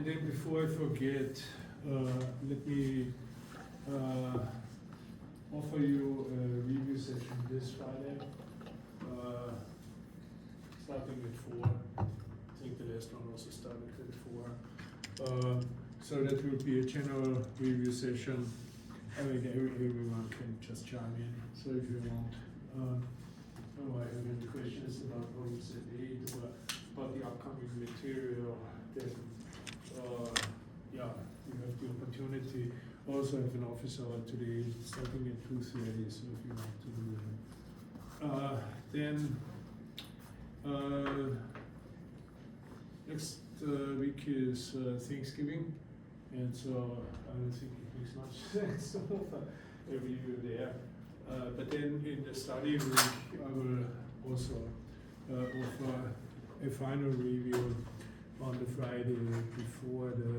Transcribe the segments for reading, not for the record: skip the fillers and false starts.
And then before I forget, let me offer you a review session this Friday, starting at 4. I think the last one also started at 4. So that will be a general review session. I mean, everyone can just chime in. So if you want, I have any questions about what you said 8 or about the upcoming material, then yeah, you have the opportunity. Also have an office hour today, starting at 2:30. So if you want to do that, then next week is Thanksgiving, and so I don't think it makes much sense to offer a review there. But then in the study week, I will also offer a final review on the Friday before the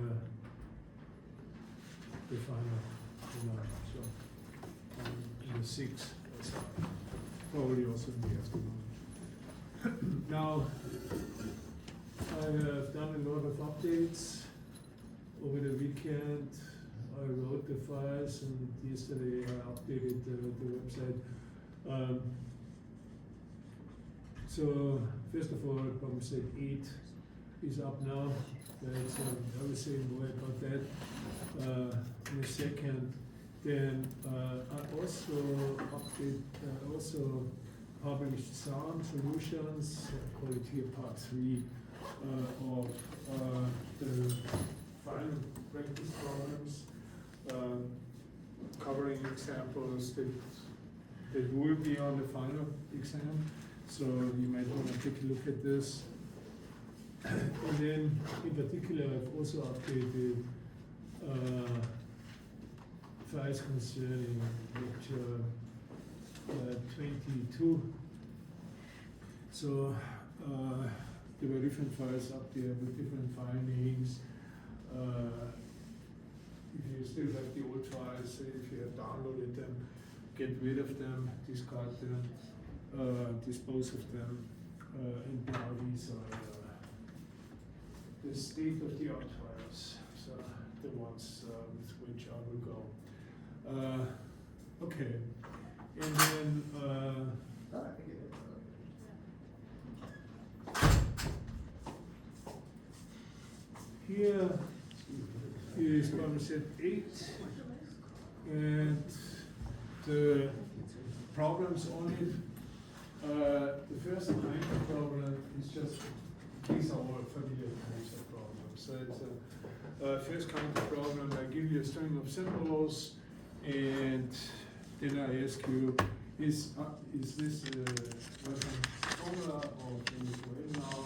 final, so on the 6th, probably also in the afternoon. Now, I have done a lot of updates over the weekend. I wrote the files, and yesterday I updated the website. So first of all, problem set 8 is up now. I will say more about that in a second. Then I also published sound solutions, I call it here part 3 of the final practice problems, covering examples that will be on the final exam. So you might want to take a look at this. And then, in particular, I've also updated files concerning lecture 22. So there were different files up there with different file names. If you still have the old files, if you have downloaded them, get rid of them, discard them, dispose of them, and now these are the state-of-the-art files, so the ones with which I will go. Okay, and then here is problem set 8, and the problems on it. The first kind of problem is just, these are all familiar kinds of problems. So it's a first kind of problem, I give you a string of symbols, and then I ask you, is this a formula of LFOL now?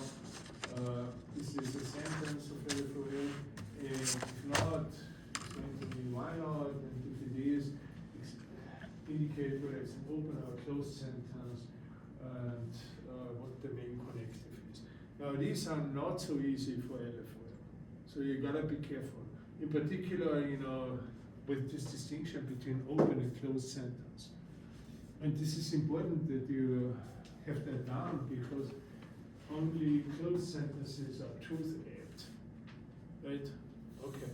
Is this a sentence of LFOL? And if not, it's going to be why not? And if it is, indicate whether it's an open or closed sentence, and what the main connective is. Now these are not so easy for LFOL, so you gotta be careful. In particular, with this distinction between open and closed sentence. And this is important that you have that down, because only closed sentences are truth-apt, right? Okay.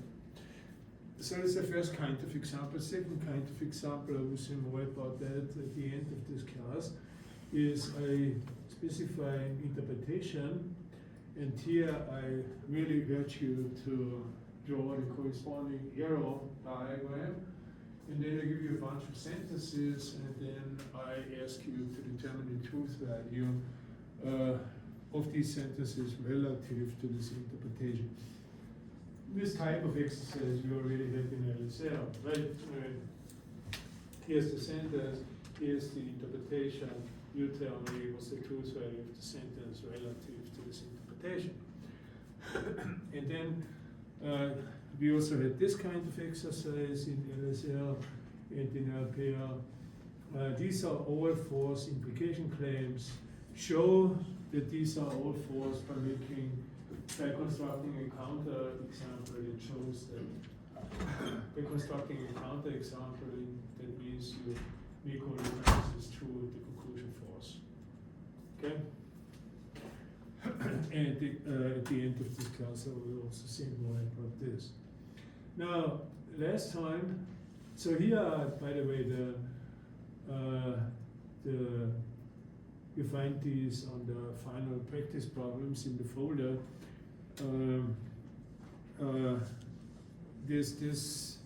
So that's the first kind of example. Second kind of example, I will say more about that at the end of this class, is I specify an interpretation, and here I really urge you to draw the corresponding arrow diagram, and then I give you a bunch of sentences, and then I ask you to determine the truth value of these sentences relative to this interpretation. This type of exercise you already have in LSL, right? Here's the sentence, here's the interpretation. You tell me what's the truth value of the sentence relative to this interpretation. And then we also had this kind of exercise in LSL and in LPL. These are all false implication claims. Show that these are all false by constructing a counter example that shows that by constructing a counter example, that means you make all the premises true, the conclusion false. Okay? And at the end of this class, I will also say more about this. Now, last time, so here are, by the way, you find these on the final practice problems in the folder. There's this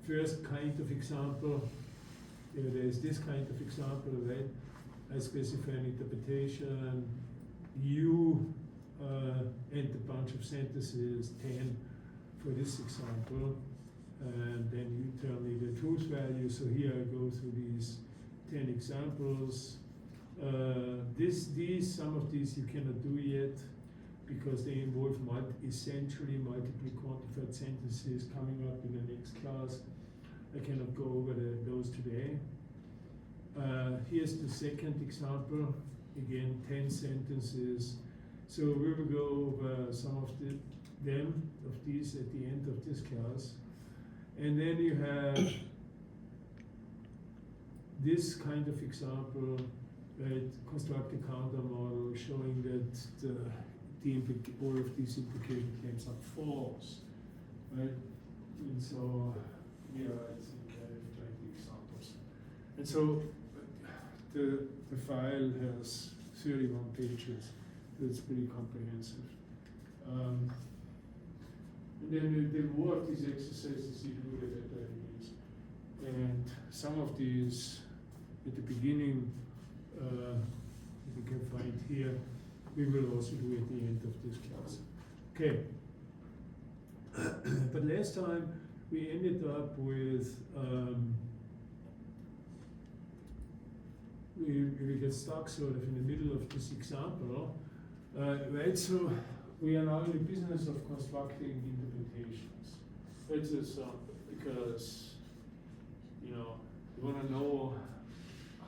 first kind of example. There's this kind of example, right? I specify an interpretation, U and a bunch of sentences, 10 for this example, and then you tell me the truth value. So here I go through these 10 examples. Some of these you cannot do yet because they involve essentially multiply quantified sentences coming up in the next class. I cannot go over those today. Here's the second example. Again, 10 sentences. So we will go over some of these at the end of this class. And then you have this kind of example, right? Construct a counter model showing that all of these implication claims are false, right? And so, yeah, I think I have 20 examples. And so the file has 31 pages. It's pretty comprehensive. And then the more of these exercises you do, the better it is. And some of these at the beginning, you can find here, we will also do at the end of this class. Okay. But last time we ended up with, we get stuck sort of in the middle of this example. Right, so we are now in the business of constructing interpretations. That's because, you want to know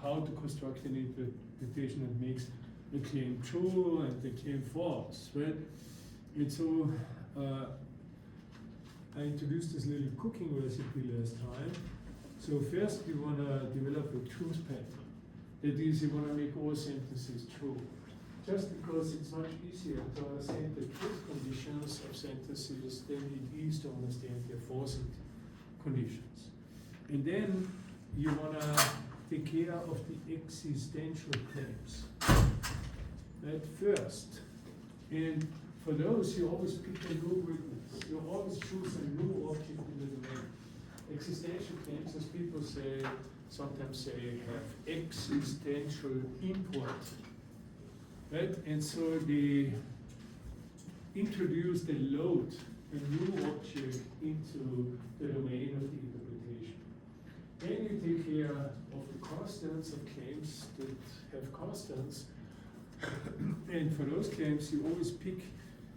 how to construct an interpretation that makes the claim true and the claim false, right? And so I introduced this little cooking recipe last time. So first you want to develop a truth pattern. That is, you want to make all sentences true. Just because it's much easier to understand the truth conditions of sentences than it is to understand their falsity conditions. And then you want to take care of the existential claims. That first. And for those, you always pick a new witness. You always choose a new object in the domain. Existential claims, as people say, sometimes say, have existential import. Right? And so they introduce, they load a new object into the domain of the interpretation. Then you take care of the constants of claims that have constants. And for those claims, you always pick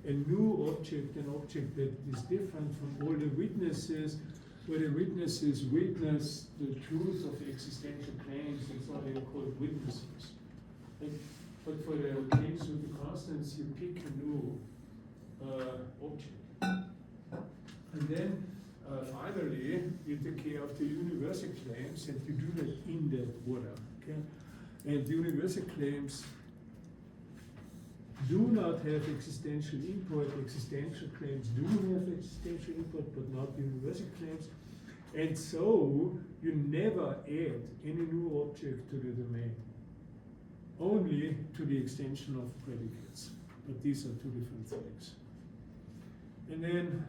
a new object, an object that is different from all the witnesses, where the witnesses witness the truth of existential claims. That's why they are called witnesses. But for the claims with the constants, you pick a new object. And then finally, you take care of the universal claims, and you do that in that order. Okay? And the universal claims do not have existential import. Existential claims do have existential import, but not universal claims. And so you never add any new object to the domain, only to the extension of predicates. But these are two different things. And then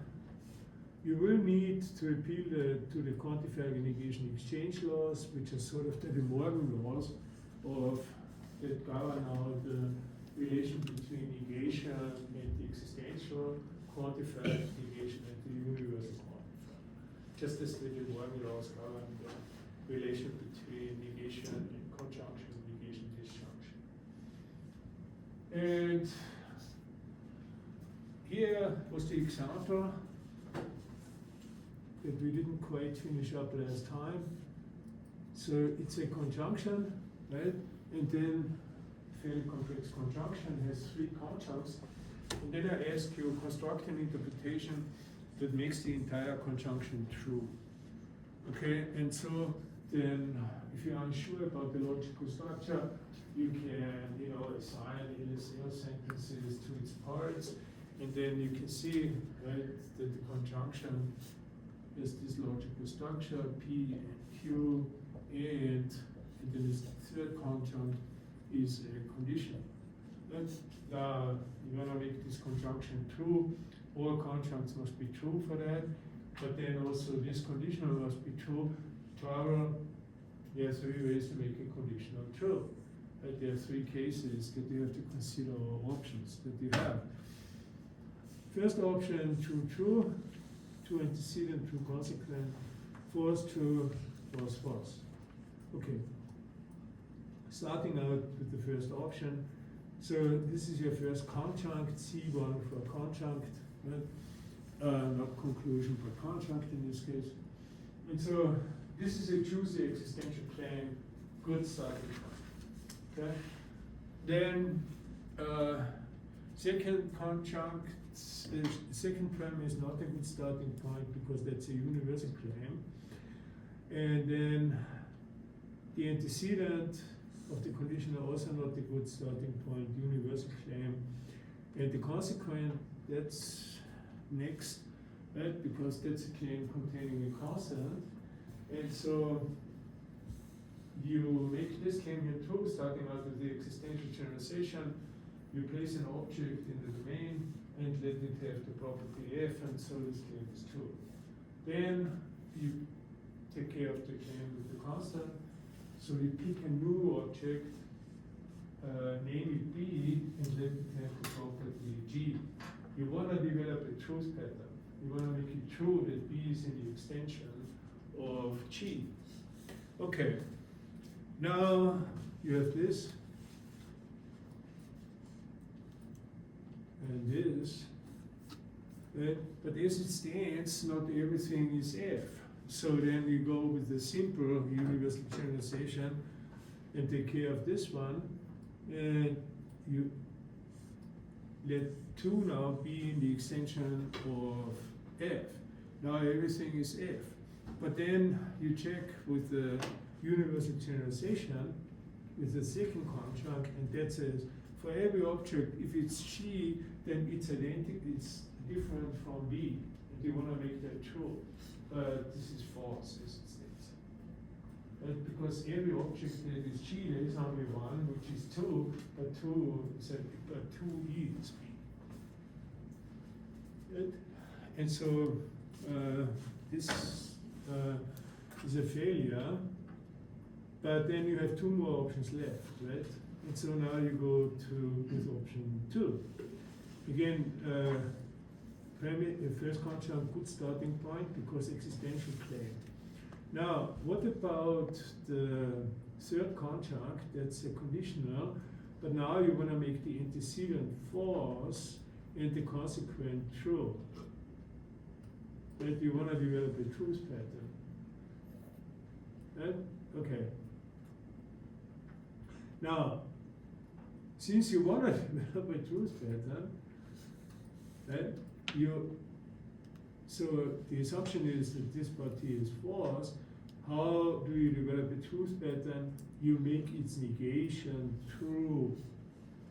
you will need to appeal to the quantifier negation exchange laws, which are sort of the De Morgan laws of that govern now the relation between negation and the existential quantifier negation and the universal quantifier. Just as the De Morgan laws govern the relation between negation and conjunction, negation, disjunction. And here was the example that we didn't quite finish up last time. So it's a conjunction, right? And then fairly complex conjunction has three conjuncts. And then I ask you, construct an interpretation that makes the entire conjunction true. Okay, and so then if you're unsure about the logical structure, you can, assign LSL sentences to its parts, and then you can see, right, that the conjunction is this logical structure, P and Q, and then this third conjunct is a condition. Now, you want to make this conjunction true. All conjuncts must be true for that, but then also this conditional must be true. However, there are three ways to make a conditional true. Right? There are three cases that you have to consider, or options that you have. First option, true, true antecedent, true consequent, false, true, false, false. Okay. Starting out with the first option. So this is your first conjunct, C1 for conjunct, right? Not conclusion, but conjunct in this case. And so this is a choose the existential claim, good starting point. Okay. Then second conjunct, second prime is not a good starting point because that's a universal claim. And then the antecedent of the condition are also not a good starting point, universal claim. And the consequent, that's next, right? Because that's a claim containing a constant. And so you make this claim here true, starting out with the existential generalization. You place an object in the domain and let it have the property F, and so this claim is true. Then you take care of the claim with the constant. So you pick a new object, name it B, and let it have the property G. You want to develop a truth pattern. You want to make it true that B is in the extension of G. Okay. Now you have this and this, right? But as it stands, not everything is F. So then you go with the simple universal generalization and take care of this one, and you let 2 now be in the extension of F. Now everything is F. But then you check with the universal generalization with the second conjunct, and that says for every object, if it's G, then it's identical, it's different from B, and you want to make that true. But this is false, as it states. Because every object that is G, there is only one, which is 2, but 2 is but 2E is B. Right? And so this is a failure, but then you have 2 more options left, right? And so now you go to with option 2. Again, first conjunct, good starting point because existential claim. Now, what about the third conjunct? That's a conditional, but now you want to make the antecedent false and the consequent true. Right? You want to develop a truth pattern. Right? Okay. Now, since you want to develop a truth pattern, right? So the assumption is that this party is false. How do you develop a truth pattern? You make its negation true.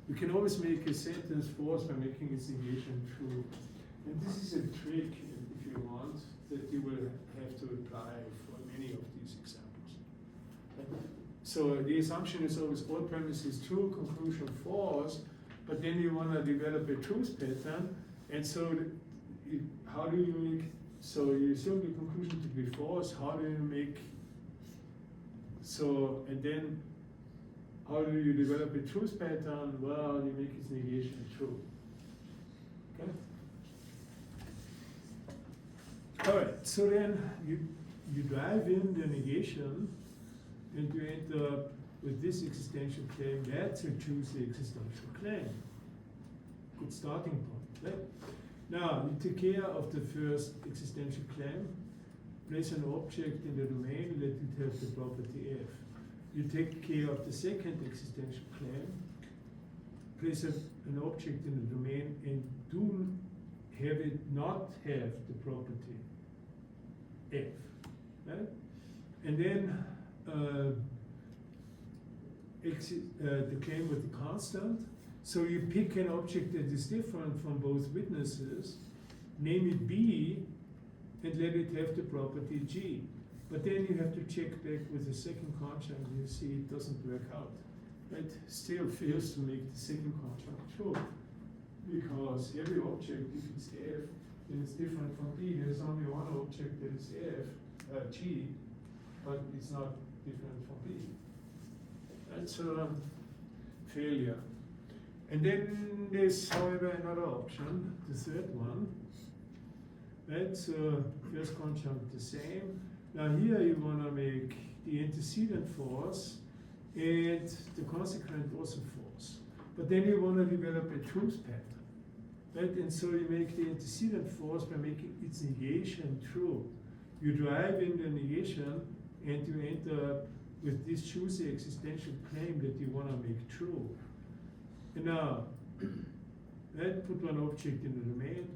You can always make a sentence false by making its negation true. And this is a trick, if you want, that you will have to apply for many of these examples. So the assumption is always all premises true, conclusion false, but then you want to develop a truth pattern. And so, how do you make, so you assume the conclusion to be false, how do you make, so, and then, how do you develop a truth pattern? Well, you make its negation true. Okay? All right, so then you drive in the negation, and you end up with this existential claim. That's a choose the existential claim. Good starting point, right? Now, you take care of the first existential claim, place an object in the domain, let it have the property F. You take care of the second existential claim, place an object in the domain, and do have it not have the property F, right? And then the claim with the constant. So you pick an object that is different from both witnesses, name it B, and let it have the property G. But then you have to check back with the second conjunct, and you see it doesn't work out. It still fails to make the second conjunct true, because every object, if it's F, then it's different from B. There's only one object that is F, G, but it's not different from B. That's a failure. And then there's, however, another option, the third one. That's first conjunct the same. Now here you want to make the antecedent false and the consequent also false. But then you want to develop a truth pattern. Right? And so you make the antecedent false by making its negation true. You drive in the negation and you end up with this choosy existential claim that you want to make true. And now, put one object in the domain,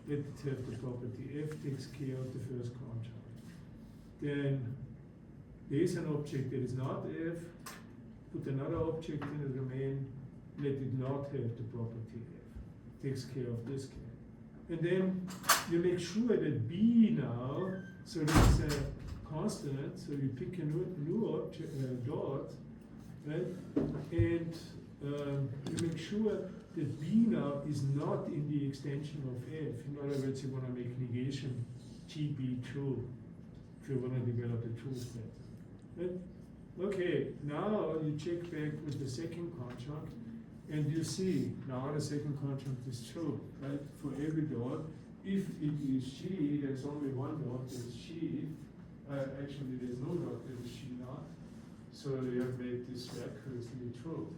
let it have the property F, takes care of the first conjunct. Then there is an object that is not F, put another object in the domain, let it not have the property F, takes care of this case. And then you make sure that B now, so this is a constant, so you pick a new object, dot, right? And you make sure that B now is not in the extension of F. In other words, you want to make negation GB true if you want to develop a truth pattern. Right? Okay, now you check back with the second conjunct, and you see now the second conjunct is true, right? For every dot, if it is G, there's only one dot that is G. Actually, there's no dot that is G not. So you have made this recurrently true,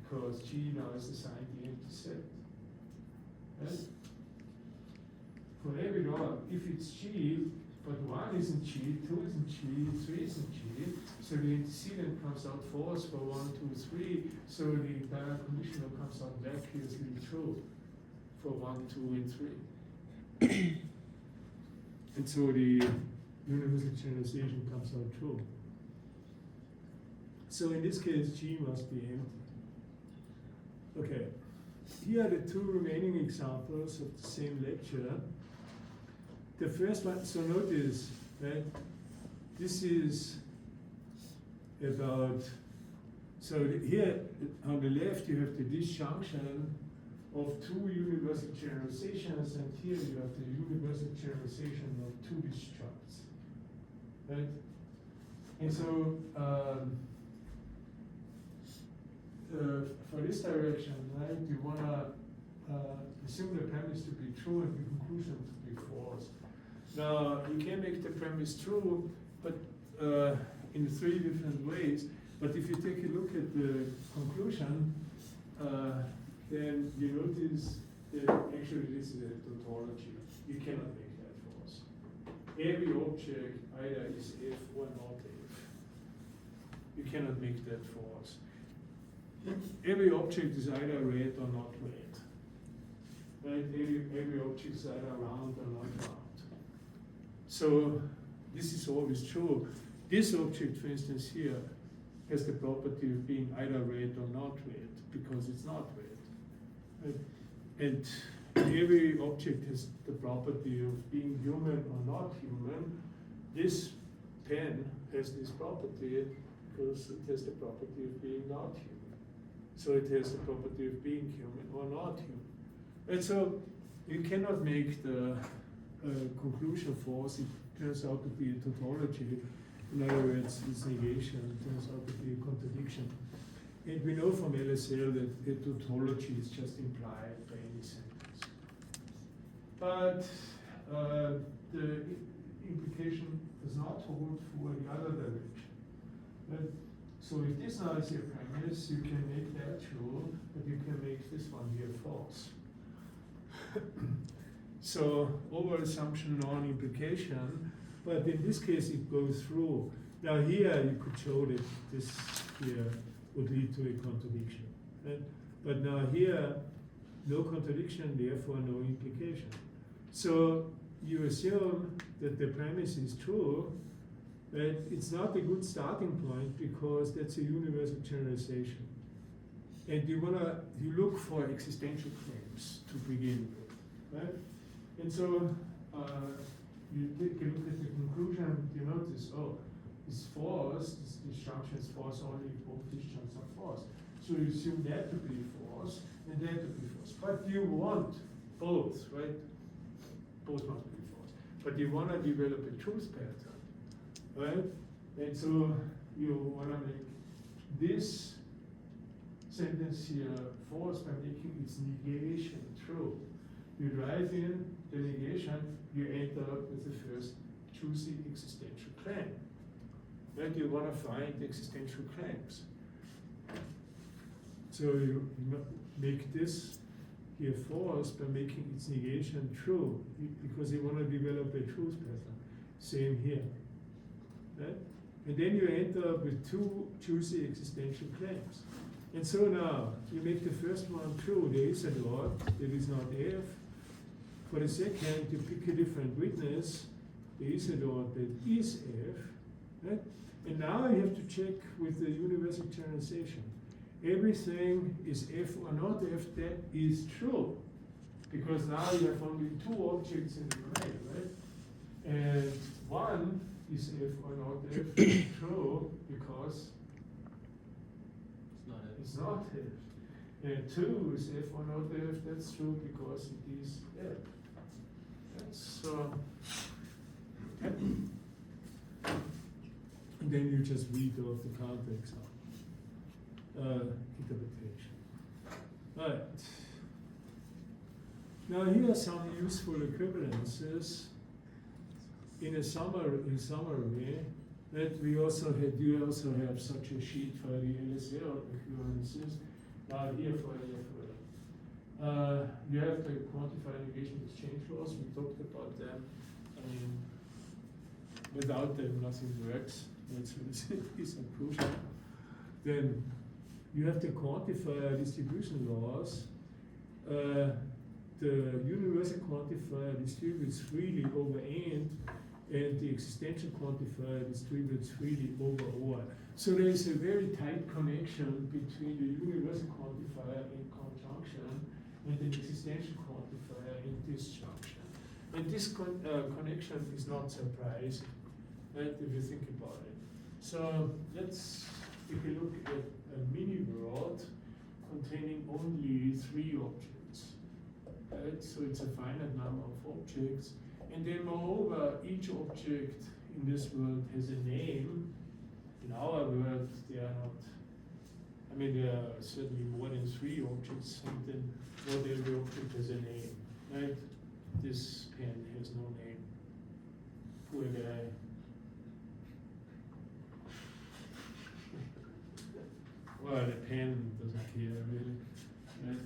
because G now is assigned the empty set. Right? For every dot, if it's G, but 1 isn't G, 2 isn't G, 3 isn't G, so the antecedent comes out false for 1, 2, 3, so the entire conditional comes out vacuously true for 1, 2, and 3. And so the universal generalization comes out true. So in this case, G must be empty. Okay, here are the two remaining examples of the same lecture. The first one, so notice that this is about, so here on the left you have the disjunction of two universal generalizations, and here you have the universal generalization of two disjuncts, right? And so for this direction, right, you want to assume the premise to be true and the conclusion to be false. Now, you can make the premise true, but in 3 different ways. But if you take a look at the conclusion, then you notice that actually this is a tautology. You cannot make that false. Every object either is F or not F. You cannot make that false. Every object is either red or not red. Right? Every object is either round or not round. So this is always true. This object, for instance, here, has the property of being either red or not red, because it's not red. Right? And every object has the property of being human or not human. This pen has this property because it has the property of being not human. So it has the property of being human or not human. And so you cannot make the conclusion false. It turns out to be a tautology. In other words, it's negation. It turns out to be a contradiction. And we know from LSL that a tautology is just implied by any sentence. But the implication does not hold for the other direction. But, so if this now is your premise, you can make that true, but you can make this one here false. So over assumption, non-implication, but in this case it goes through. Now here you could show that this here would lead to a contradiction. Right? But now here, no contradiction, therefore no implication. So you assume that the premise is true, But it's not a good starting point because that's a universal generalization. And you look for existential claims to begin with, right? And so you take a look at the conclusion, you notice, oh, it's false, this disjunction is false only if both disjuncts are false. So you assume that to be false and that to be false. But you want both, right? Both must be false. But you want to develop a truth pattern, right? And so you want to make this sentence here false by making its negation true. You drive in the negation, you end up with the first juicy existential claim. Right? You want to find existential claims. So you make this here false by making its negation true, because you want to develop a truth pattern. Same here. Right? And then you end up with two juicy existential claims. And so now, you make the first one true, there is a lot, that is not F. For the second, you pick a different witness, there is a lot that is F. Right? And now you have to check with the universal generalization. Everything is F or not F, that is true. Because now you have only two objects in the domain, right? And one is F or not F, true, because it's not F. And two is F or not F, that's true because it is F. That's and then you just read off the context interpretation. Right. Now here are some useful equivalences in summary. That we also had, you also have such a sheet for the LSL equivalences. Here for LFL. You have the quantified negation exchange laws. We talked about them. Without them, nothing works. That's is crucial. Then you have the quantifier distribution laws. The universal quantifier distributes freely over N, and the existential quantifier distributes freely over O. So there is a very tight connection between the universal quantifier in conjunction and the existential quantifier in disjunction. And this connection is not surprising, right, if you think about it. So let's take a look at a mini world containing only 3 objects. Right? So it's a finite number of objects. And then moreover, each object in this world has a name. In our world, they are not, I mean, there are certainly more than 3 objects, and then not every object has a name, right? This pen has no name. Poor guy. Well, the pen doesn't care, really. Right?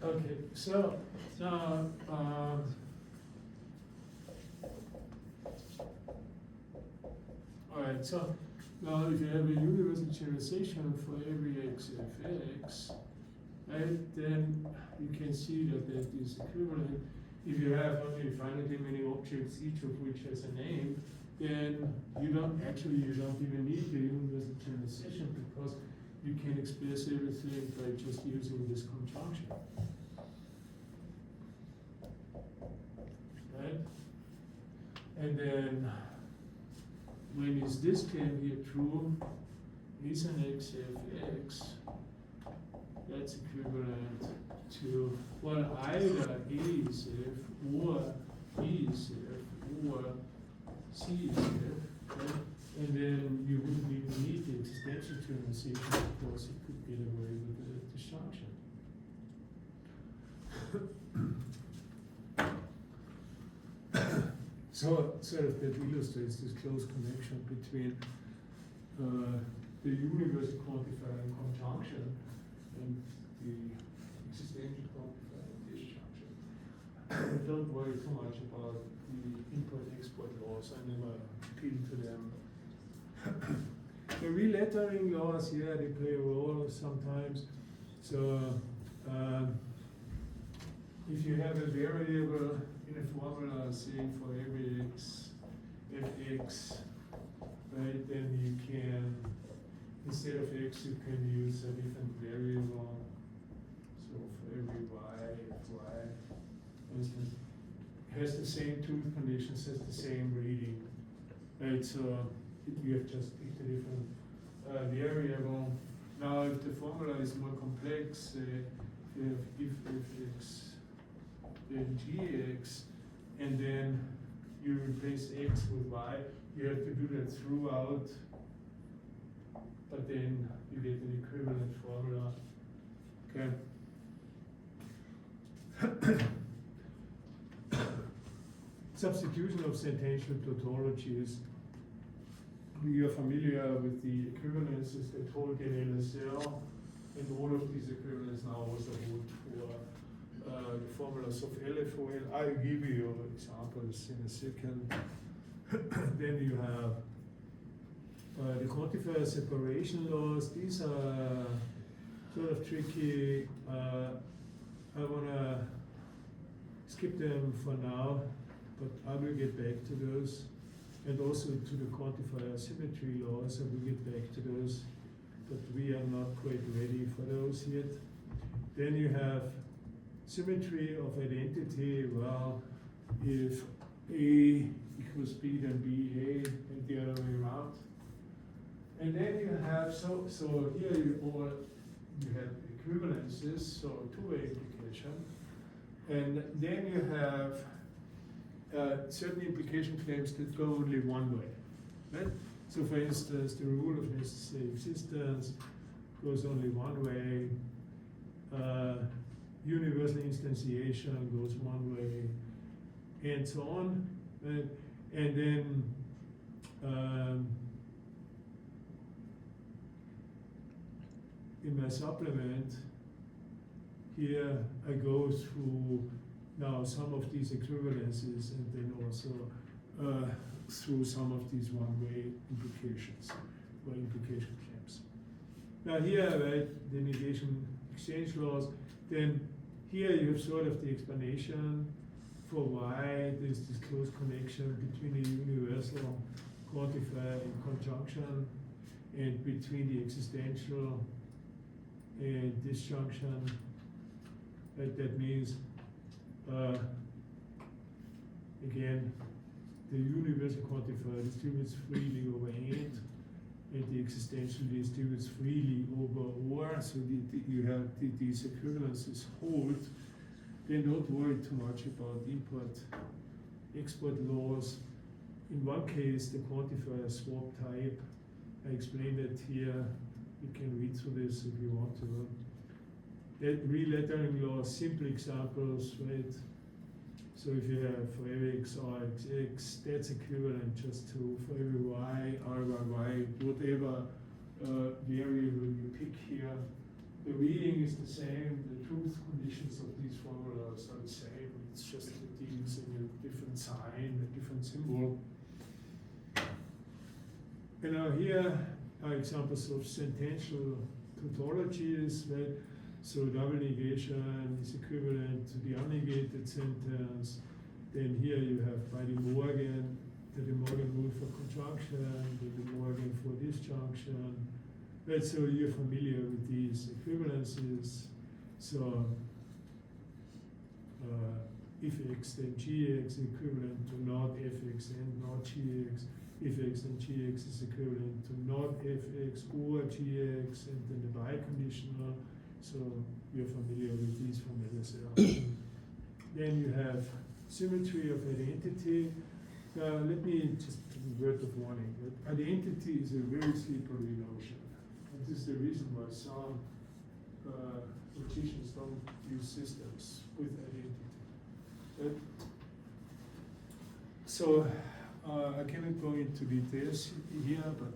Okay, so now, all right, so now if you have a universal generalization for every x of x, right, then you can see that that is equivalent. If you have only finitely many objects, each of which has a name, then you don't even need the universal generalization, because you can express everything by just using this conjunction. Right? And then when is this claim here true? Is an x of x, that's equivalent to, well, either A is f, or B is f, or C is f, right? And then you wouldn't even need the existential generalization, because you could get away with the disjunction. So sort of that illustrates this close connection between the universal quantifier in conjunction and the existential quantifier in disjunction. Don't worry too much about the import-export laws. I never appeal to them. The relettering laws, yeah, they play a role sometimes. So if you have a variable in a formula, say for every x, fx right? Then you can, instead of x, you can use a different variable. So for every y, for instance, has the same tooth conditions, has the same reading, right? So you have just picked a different variable. Now, if the formula is more complex, you have if x, then gx, and then you replace x with y, you have to do that throughout, but then you get an equivalent formula. Okay. Substitution of sentential tautologies. We are familiar with the equivalences that hold in LSL, and all of these equivalents now also hold for the formulas of LFOL. I'll give you examples in a second. Then you have the quantifier separation laws. These are sort of tricky. I want to skip them for now, but I will get back to those. And also to the quantifier symmetry laws, I will get back to those, but we are not quite ready for those yet. Then you have symmetry of identity. Well, if A equals B, then B A, and the other way around. And then you have, so here you have equivalences, so two-way implication. And then you have certain implication claims that go only one way, right? So for instance, the rule of necessary existence goes only one way. Universal instantiation goes one way, and so on. Right? And then in my supplement, here I go through now some of these equivalences and then also through some of these one-way implications or implication claims. Now here, right, the negation exchange laws, then here you have sort of the explanation for why there's this close connection between the universal quantifier in conjunction and between the existential and disjunction. Right, that means again, the universal quantifier distributes freely over and the existential distributes freely over or. So you have these equivalences hold. Then don't worry too much about import-export laws. In one case, the quantifier swap type. I explained it here. You can read through this if you want to. That relettering law, simple examples, right? So if you have for every x, r, x, x, that's equivalent just to for every y, r, y, whatever variable you pick here. The reading is the same, the truth conditions of these formulas are the same. It's just that they're using a different sign, a different symbol. And now here are examples of sentential tautologies, right? So double negation is equivalent to the unnegated sentence. Then here you have by De Morgan, the De Morgan rule for conjunction, the De Morgan for disjunction. Right, so you're familiar with these equivalences. So if x then gx is equivalent to not fx and not gx. If x and gx is equivalent to not fx or gx, and then the biconditional. So you're familiar with these from LSL. Then you have symmetry of identity. Let me just give a word of warning. Identity is a very slippery notion. And this is the reason why some logicians don't use systems with identity. So I cannot go into details here, but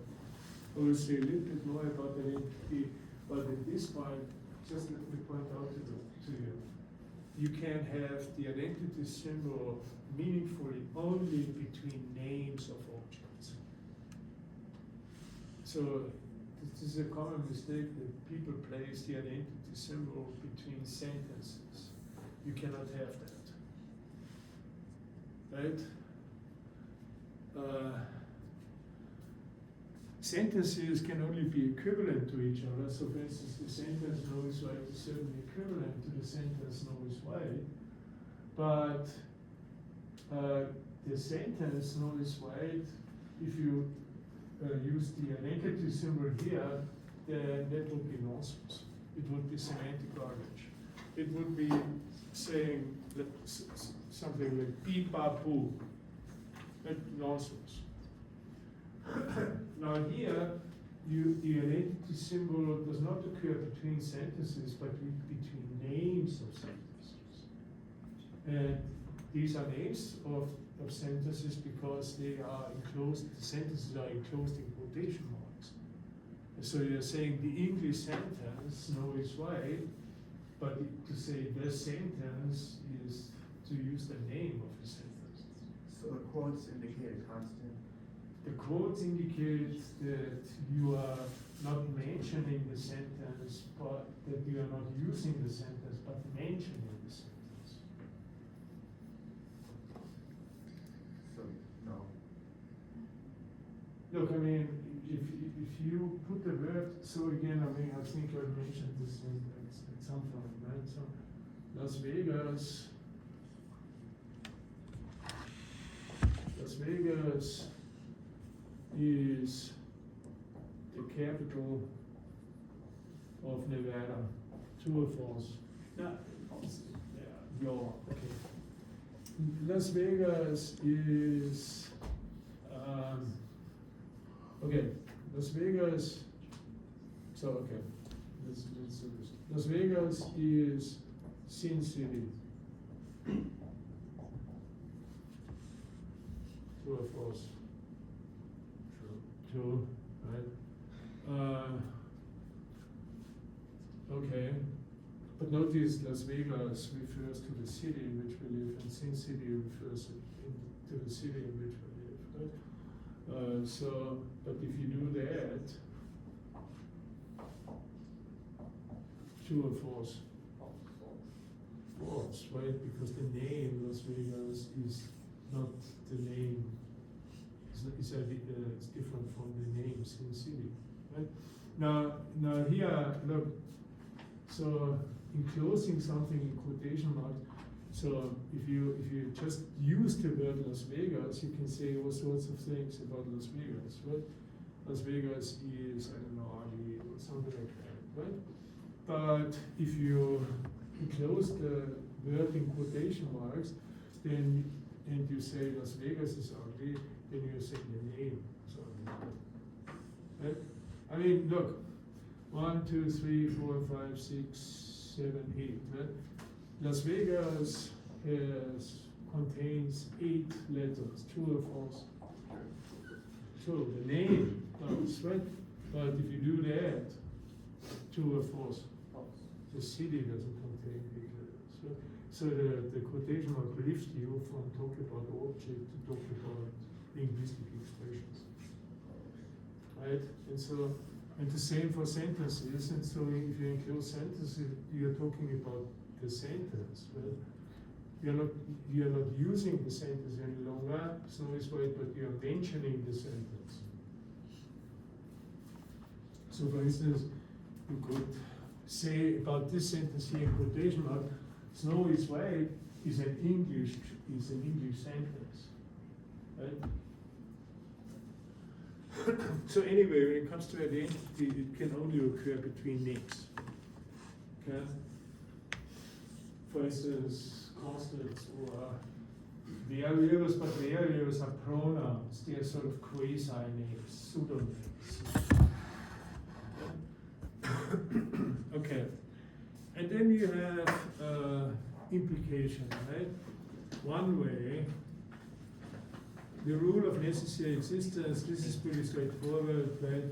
I will say a little bit more about identity. But at this point, just let me point out to you, you can have the identity symbol meaningfully only between names of objects. So this is a common mistake that people place the identity symbol between sentences. You cannot have that, right? sentences can only be equivalent to each other. So for instance, the sentence no is right is certainly equivalent to the sentence no is right. But the sentence no is right, if you use the identity symbol here, then that would be nonsense. It would be semantic garbage. It would be saying something like beep, bop, boo. That's nonsense. Now here, the identity symbol does not occur between sentences, but between names of sentences. And these are names of sentences because they are enclosed, the sentences are enclosed in quotation marks. So you're saying the English sentence, no is right, but to say the sentence is to use the name of the sentence. So the quotes indicate a constant? The quotes indicate that you are not mentioning the sentence, but that you are not using the sentence, but mentioning the sentence. So, no. Look, I mean, if you put the word, so again, I mean, I think I mentioned this at some point, right? So, Las Vegas is the capital of Nevada. True or false? No, false. Yeah, okay. Las Vegas is, okay, Las Vegas, so okay, let's do this. Las Vegas is Sin City. True or false? True, right? Okay, but notice Las Vegas refers to the city in which we live, and Sin City refers to the city in which we live, right? So, but if you do that, true or false? False, right? Because the name Las Vegas is not the name. It's different from the name Sin City, right? Now here, look. So enclosing something in quotation marks. So if you just use the word Las Vegas, you can say all sorts of things about Las Vegas, right? Las Vegas is, I don't know, ugly or something like that, right? But if you enclose the word in quotation marks, then and you say Las Vegas is ugly, then you say the name is ugly, right? I mean, look. 1, 2, 3, 4, 5, 6, 7, 8. Right? Las Vegas contains 8 letters. True or false? True. The name does, right? But if you do that, true or false? False. The city doesn't contain 8 letters. Right? So the quotation mark lifts you from talking about the object to talk about linguistic expressions. Right? And the same for sentences, and so if you enclose sentences, you're talking about the sentence, right? You're not using the sentence any longer, so it's right, but you're mentioning the sentence. So for instance, you could say about this sentence here in quotation mark, snow is white is an English sentence, right? So anyway, when it comes to identity, it can only occur between names. Okay? For instance, constants or variables, but variables are pronouns. They are sort of quasi-names, pseudo-names. Okay. And then you have implication, right? One way. The rule of necessary existence, this is pretty straightforward, right?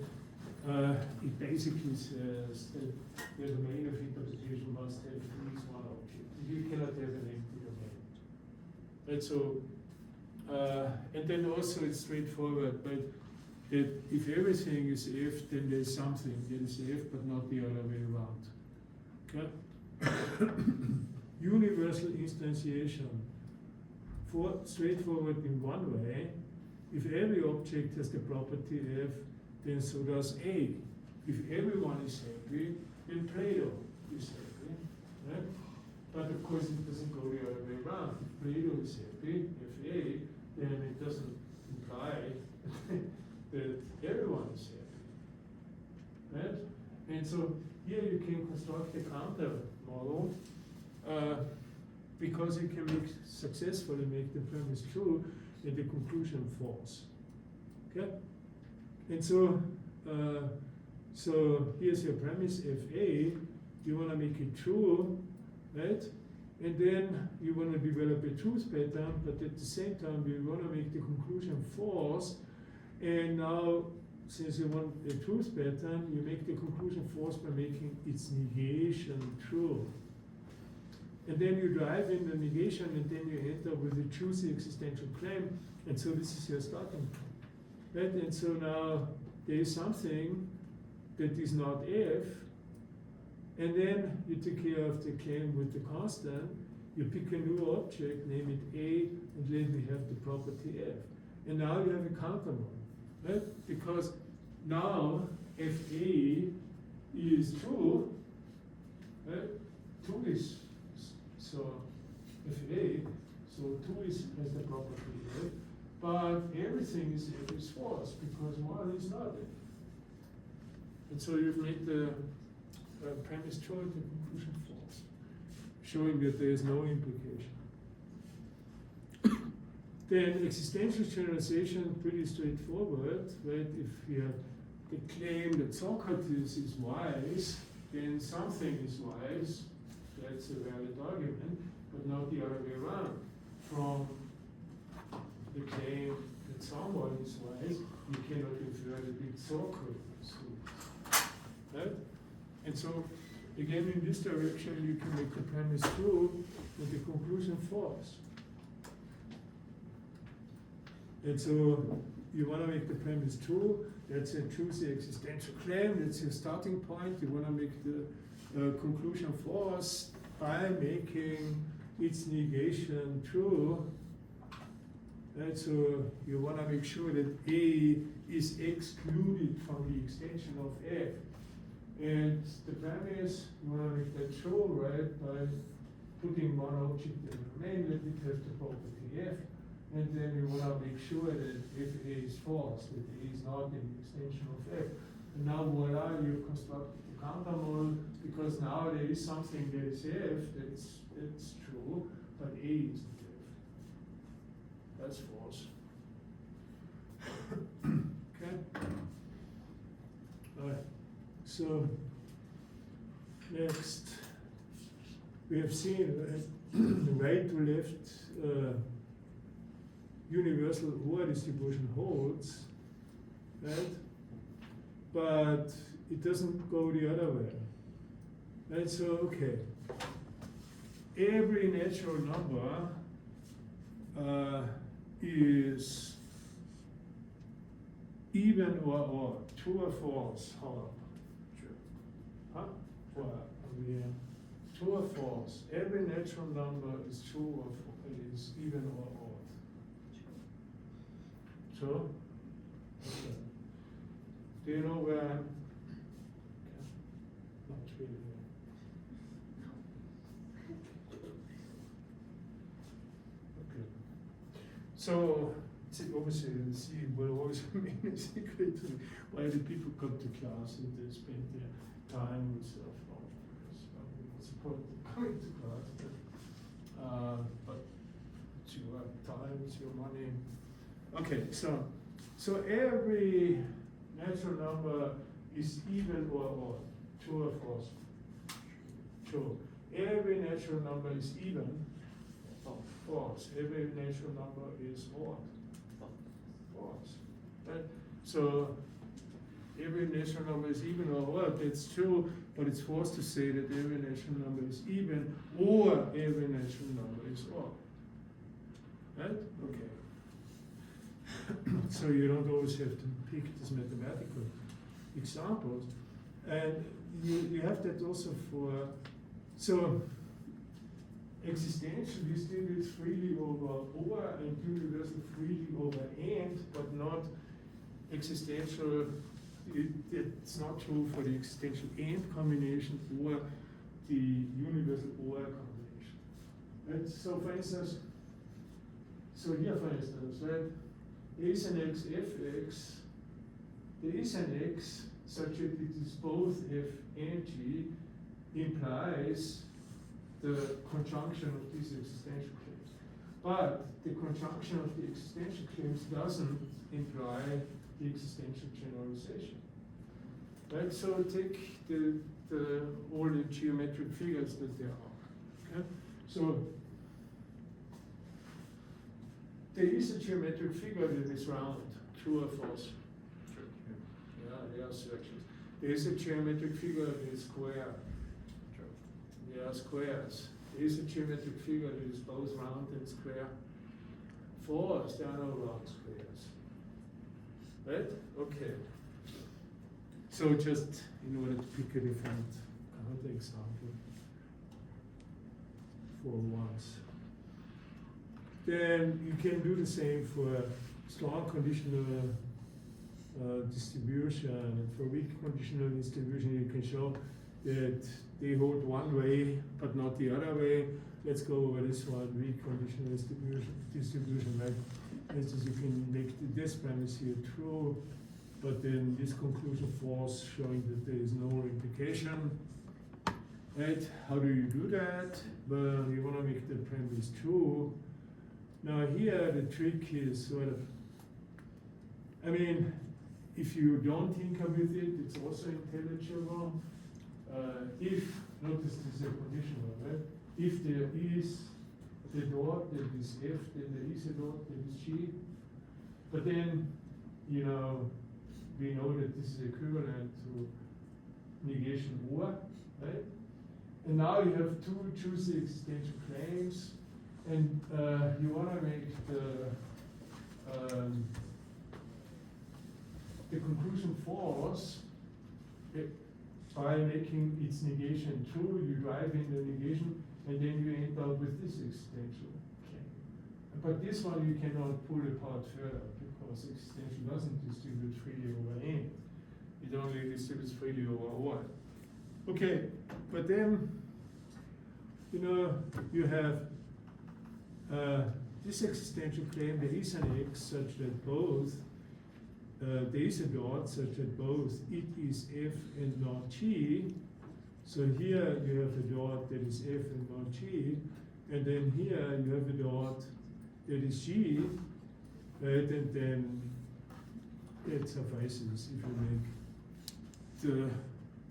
It basically says that the domain of interpretation must have at least one object. You cannot have an empty domain. Right, so, and then also it's straightforward, right? That if everything is F, then there's something that is F, but not the other way around. Okay? Universal instantiation. Straightforward in one way, if every object has the property F, then so does A. If everyone is happy, then Plato is happy, right? But of course it doesn't go the other way around. If Plato is happy, if A, then it doesn't imply that everyone is happy, right? And so here you can construct a counter model because you can successfully make the premise true and the conclusion false. Okay? And so, so here's your premise, if A, you want to make it true, right? And then you want to develop a truth pattern, but at the same time you want to make the conclusion false. And now, since you want a truth pattern, you make the conclusion false by making its negation true. And then you drive in the negation, and then you end up with a juicy existential claim. And so this is your starting point, right? And so now there is something that is not F, and then you take care of the claim with the constant. You pick a new object, name it A, and then we have the property F. And now you have a counter model, right? Because now if A is true, right? 2 is so if A, so 2 has the property F, but everything is F is false because 1 is not F. And so you've made the premise true and the conclusion false, showing that there is no implication. Then existential generalization, pretty straightforward, right? If you have the claim that Socrates is wise, then something is wise. That's a valid argument, but not the other way around. From the claim that someone is wise, you cannot infer that it's Socrates who is, right? And so, again, in this direction, you can make the premise true and the conclusion false. And so, you want to make the premise true. That's a juicy existential claim. That's your starting point. You want to make the conclusion false by making its negation true. And so you want to make sure that A is excluded from the extension of F. And the premise, you want to make that true, right, by putting one object in the domain, let it have the property F. And then you want to make sure that if A is false, that A is not in the extension of F. And now voila, you construct the counter model, because now there is something that is F that's true, but A isn't F. That's false. Okay? All right. So, next, we have seen the right to left universal Rohr distribution holds, right? But it doesn't go the other way. Right? So, okay. Every natural number is even or odd, true or false, however. True. Huh? Well, true or false. Every natural number is true or is even or odd. True? Okay. Do you know where I'm? Okay. Not really. Okay. So, obviously, it will always remain a secret to me. Why do people come to class and they spend their time with stuff? What's the point of coming to class? But it's your time, it's your money. Okay, so every natural number is even or odd, true or false? True. Every natural number is even, false. Every natural number is odd, false. Right? So every natural number is even or odd, that's true, but it's false to say that every natural number is even or every natural number is odd. Right? Okay. So you don't always have to pick these mathematical examples. And you have that also for, so existential distributes freely over or and universal freely over and, but not existential it's not true for the existential and combination or the universal or combination. Right? So for instance, so here for instance, right, there is an x fx, there is an x such that it is both f and g, implies the conjunction of these existential claims. But the conjunction of the existential claims doesn't imply the existential generalization. Right? So take all the geometric figures that there are. Okay? So there is a geometric figure that is round, true or false? True. Yeah, there are circles. There is a geometric figure that is square. True. There are squares. There is a geometric figure that is both round and square. False, there are no round squares. Right? Okay. So just in order to pick a different counter example for once. Then you can do the same for strong conditional distribution, and for weak conditional distribution you can show that they hold one way but not the other way. Let's go over this one, weak conditional distribution, right? As you can make this premise here true, but then this conclusion false, showing that there is no implication. Right? How do you do that? Well, you want to make the premise true. Now here the trick is sort of, I mean, if you don't tinker with it, it's also intelligible. If, notice this is a conditional, right? If there is the dot that is f, then there is a dot that is g. But then, you know, we know that this is equivalent to negation or, right? And now you have two juicy existential claims, and you want to make the conclusion false by making its negation true. You drive in the negation, and then you end up with this existential claim. But this one you cannot pull apart further, because existential doesn't distribute freely over n. It only distributes freely over or. Okay, but then, you know, you have this existential claim, there is an x such that both, there is a dot such that both it is f and not g. So here you have a dot that is f and not g, and then here you have a dot that is g, right? And then it suffices if you make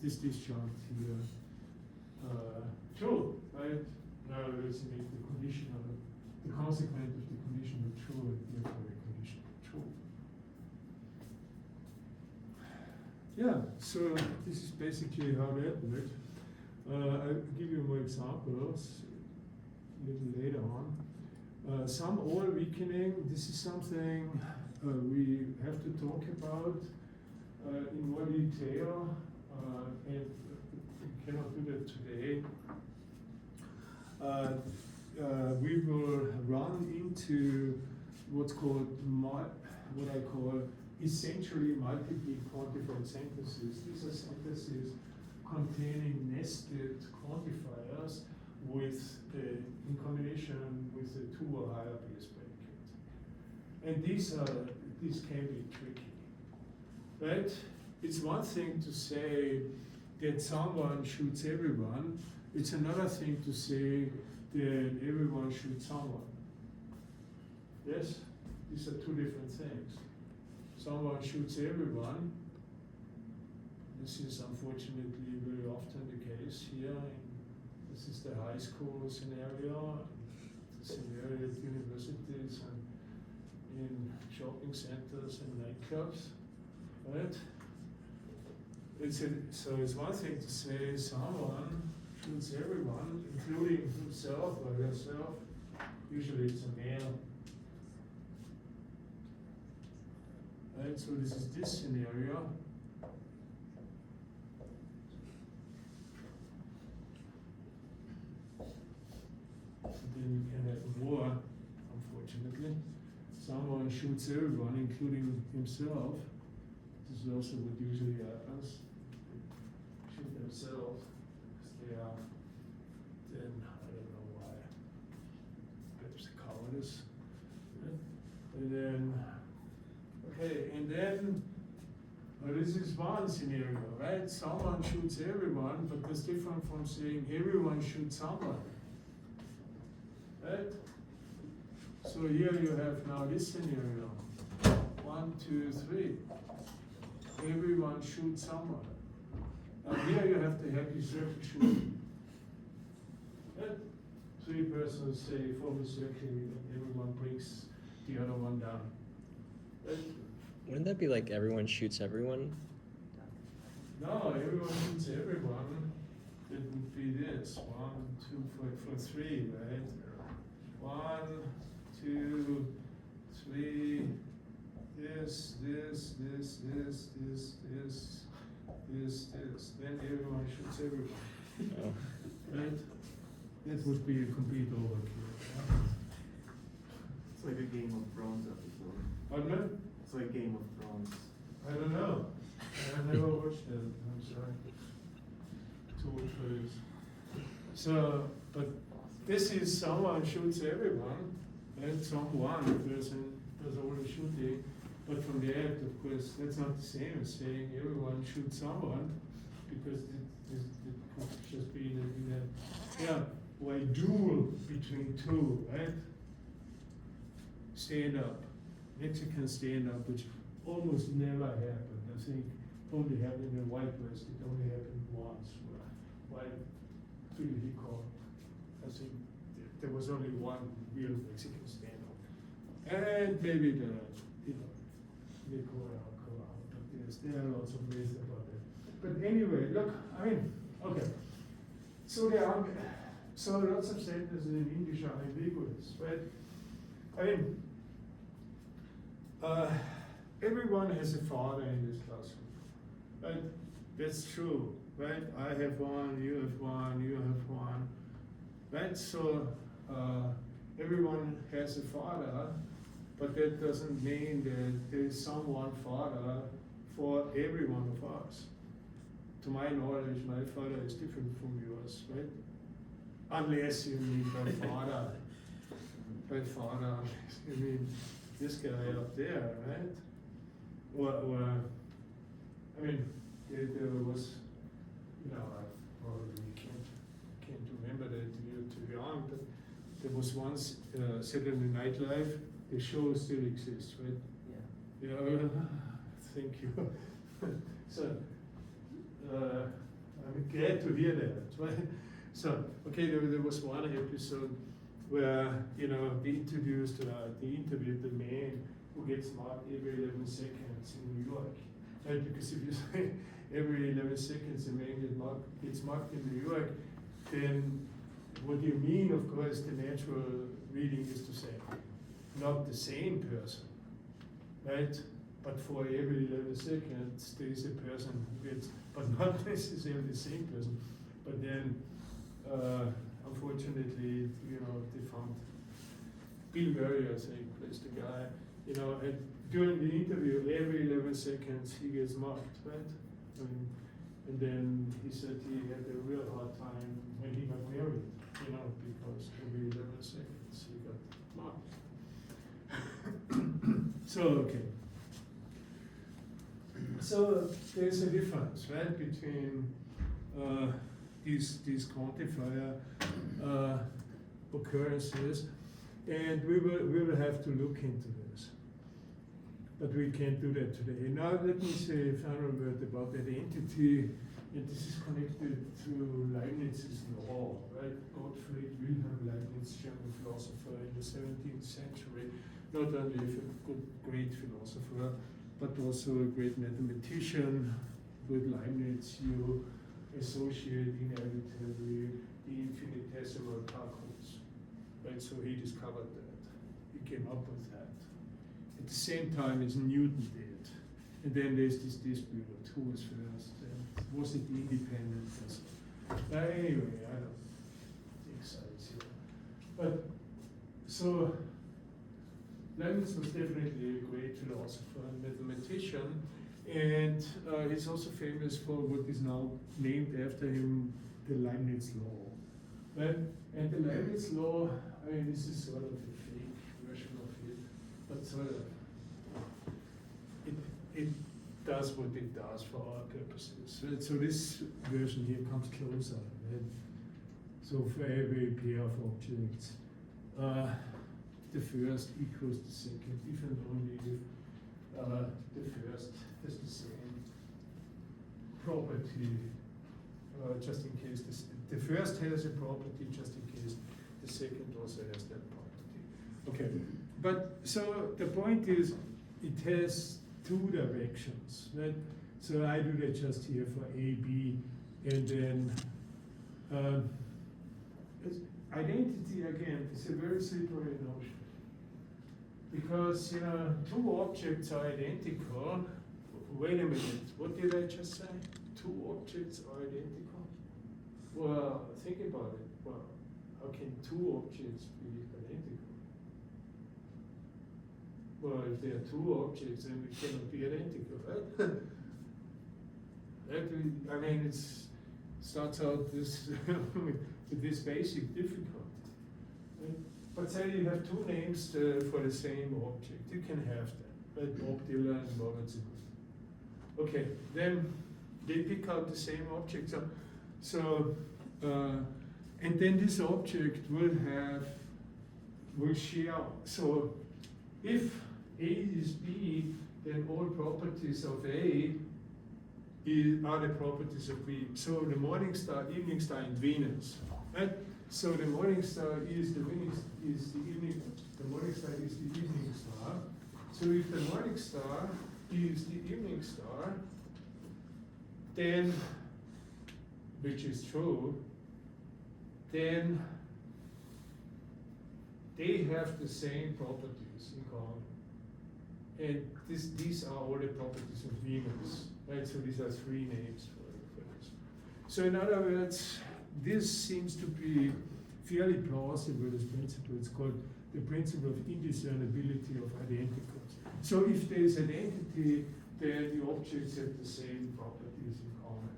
this disjunct here true, right? Now let's make the conditional, the consequent of the conditional true, and therefore the conditional true. Yeah, so this is basically how that works. I'll give you more examples a little later on. Some all weakening, this is something we have to talk about in more detail, and we cannot do that today. We will run into what's called, what I call essentially multiply quantified sentences. These are sentences containing nested quantifiers with in combination with a 2 or higher base predicate. And these can be tricky, right? It's one thing to say that someone shoots everyone. It's another thing to say that everyone shoots someone. Yes? These are two different things. Someone shoots everyone. This is unfortunately very often the case here. This is the high school scenario, the scenario at universities and in shopping centers and nightclubs, right? So it's one thing to say someone shoots everyone, including himself or herself. Usually it's a male. Right, so this is this scenario. Then you can have more, unfortunately. Someone shoots everyone, including himself. This This is also what usually happens. Shoot themselves, because they are, then, I don't know why. Perhaps the cowardice. And then, okay, and then, well, this is one scenario, right? Someone shoots everyone, but that's different from saying everyone shoots someone. Right? So here you have now this scenario. 1, 2, 3. Everyone shoots someone. Now here you have the happy circle shooting. Right? 3 persons say form a circle and everyone brings the other one down. Right? Wouldn't that be like everyone shoots everyone? No, everyone shoots everyone. It would be this. 1, 2, for 3, right? 1, 2, 3. This. Then everyone shoots everyone. Oh. Right? That would be a complete overkill. It's like a Game of Thrones episode. Pardon me? It's like Game of Thrones. I don't know. I never watched it. I'm sorry. Too old for this. So, but this is someone shoots everyone, and someone person does all the shooting. But from the act, of course, that's not the same as saying everyone shoots someone, because it could just be in a duel between two, right? Stand up, Mexican stand up, which almost never happened. I think only happened in White West. It only happened once. White Mexico. I think there was only one real Mexican stand up, and maybe the but there are lots of ways about it. But anyway, look, I mean, okay. So there are lots of sentences in English are ambiguous, right? I mean, everyone has a father in this classroom, right? That's true, right? I have one, you have one, you have one, right? So everyone has a father. But that doesn't mean that there is some one father for every one of us. To my knowledge, my father is different from yours, right? Unless you mean by father, unless you mean this guy up there, right? Or I mean, there was, I probably can't remember that, you're too young, but there was once Saturday Night Live. The show still exists, right? Yeah. Thank you. So, I'm glad to hear that, right? So, okay, there was one episode where, they interviewed the man who gets marked every 11 seconds in New York. Right? Because if you say every 11 seconds a man gets marked in New York, then what you mean, of course, the natural reading is to say, not the same person, right? But for every 11 seconds, there is a person who gets, but not necessarily the same person. But then, unfortunately, they found Bill Murray, I think, plays the guy, and during the interview, every 11 seconds he gets marked, right? And then he said he had a real hard time when he got married, because every 11 seconds he got marked. So, okay. So there's a difference, right, between these quantifier occurrences, and we will have to look into this. But we can't do that today. Now let me say a final word about identity, and this is connected to Leibniz's law, right? Gottfried Wilhelm Leibniz, German philosopher in the 17th century, not only a great philosopher, but also a great mathematician. With Leibniz, you associate inevitably the infinitesimal calculus, right? So he discovered that. He came up with that. At the same time as Newton did. And then there's this dispute of who was first, and was it independent? Anyway, I don't think so. But so Leibniz was definitely a great philosopher and mathematician, And he's also famous for what is now named after him, the Leibniz law. Right? And the Leibniz law, I mean, this is sort of a fake version of it, but sort of, it does what it does for our purposes. Right? So this version here comes closer. Right? So for every pair of objects, the first equals the second, if and only if the first has the same property, just in case the first has a property, just in case the second also has that property. Okay, but so the point is, it has two directions, right? So I do that just here for A, B, and then identity again is a very slippery notion. Because, you know, two objects are identical. Wait a minute, what did I just say? Two objects are identical? Well, think about it. Well, how can two objects be identical? Well, if there are two objects, then we cannot be identical, right? I mean, it starts out this with this basic difficulty. Right? But say you have two names for the same object, you can have that, right? Bob Dylan and Robert Zimmerman. Okay, then they pick out the same object. So and then this object will share. So if A is B, then all properties of A are the properties of B. So the morning star, evening star, and Venus, right? So the morning star is the morning star is the evening star. So if the morning star is the evening star, then, which is true, then they have the same properties in common. And these are all the properties of Venus, right? So these are three names for this. So in other words, this seems to be fairly plausible, this principle. It's called the principle of indiscernibility of identicals. So if there is identity, then the objects have the same properties in common.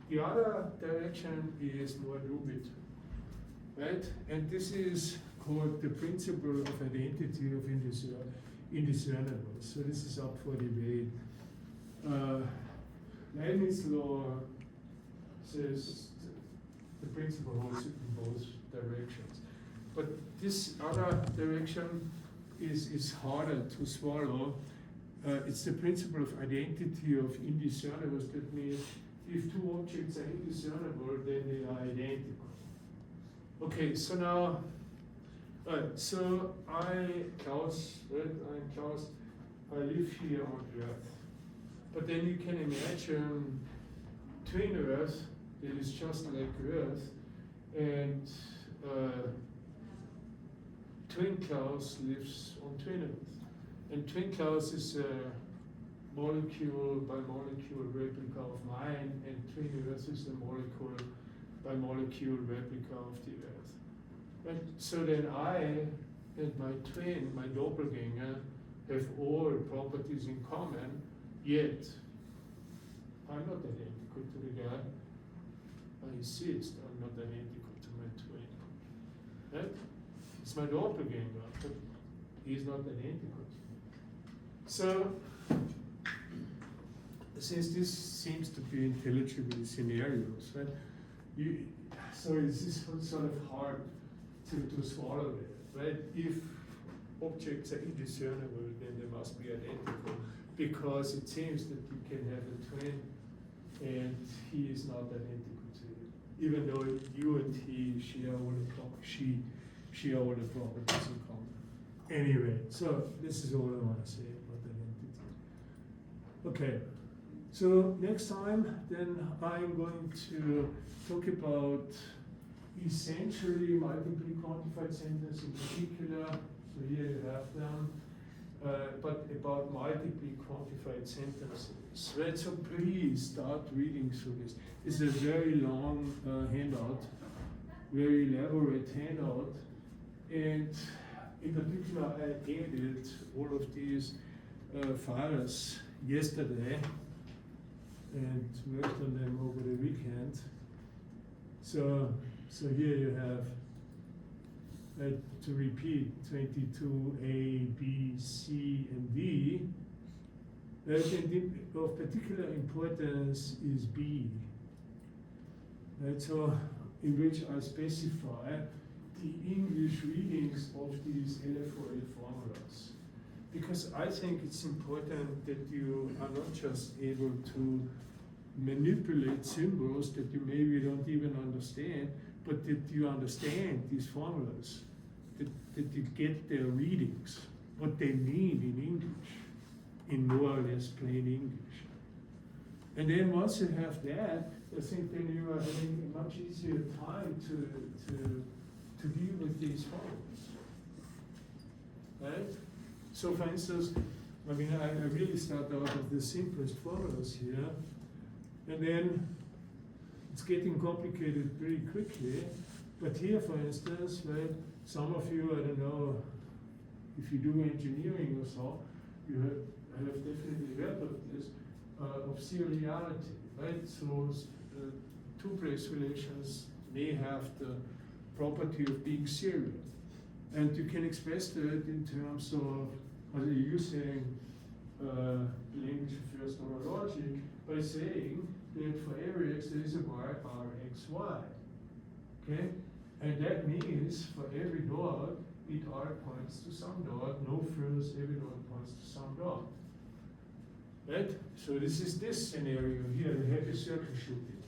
The other direction is more Lubit, right? And this is called the principle of identity of indiscernibles. So this is up for debate. Leibniz law says the principle holds in both directions. But this other direction is harder to swallow. It's the principle of identity of indiscernibles. That means if two objects are indiscernible, then they are identical. Okay, so now, so Klaus, I live here on Earth. But then you can imagine twin Earth that is just like Earth, and twin Klaus lives on twin Earth. And twin Klaus is a molecule by molecule replica of mine, and twin Earth is a molecule by molecule replica of the Earth. Right? So then I and my twin, my doppelganger, have all properties in common, yet I'm not identical to the guy. I insist I'm not identical to my twin. Right? It's my doppelganger, but he's not identical to me. So, since this seems to be intelligible scenarios, right? So this is sort of hard to swallow it, right? If objects are indiscernible, then they must be identical, because it seems that you can have a twin and he is not identical to you, even though you and he share all the properties in common. Anyway, so this is all I want to say about identity. Okay, so next time then I'm going to talk about essentially multiply quantified sentences in particular. So here you have them, but about multiply quantified sentences. Right, so please start reading through this. It's a very long handout, very elaborate handout, and in particular I added all of these files yesterday and worked on them over the weekend. So here you have, to repeat, 22A, B, C, and D. And of particular importance is B. Right, so in which I specify the English readings of these LFOA formulas. Because I think it's important that you are not just able to manipulate symbols that you maybe don't even understand, but that you understand these formulas, that you get their readings, what they mean in English, in more or less plain English. And then once you have that, I think then you are having a much easier time to deal with these formulas. Right? So for instance, I mean, I really start out of the simplest formulas here, and then it's getting complicated very quickly. But here, for instance, right, some of you, I don't know, if you do engineering or so, you have definitely heard of this, of seriality, right? So two place relations may have the property of being serial. And you can express that in terms of, using language of first order logic by saying that for every x there is a y r x y. Okay? And that means for every dot, it r points to some dot, no further, every dot points to some dot. Right? So this is this scenario here, the happy circle shooting.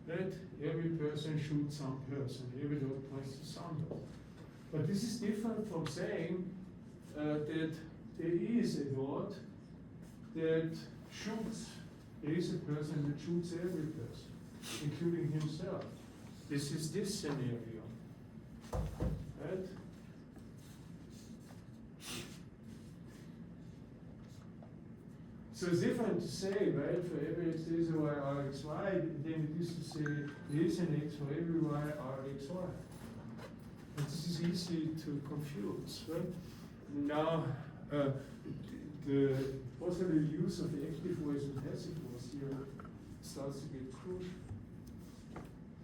Right? Every person shoots some person, every dot points to some dot. But this is different from saying that there is a dot that shoots. There is a person that shoots every person, including himself. This is this scenario. Right? So it's different to say, right, for every x there is a y r x y, than it is to say there is an x for every y r x y. And this is easy to confuse, right? Now, also the use of the active voice and passive voice here starts to get crucial.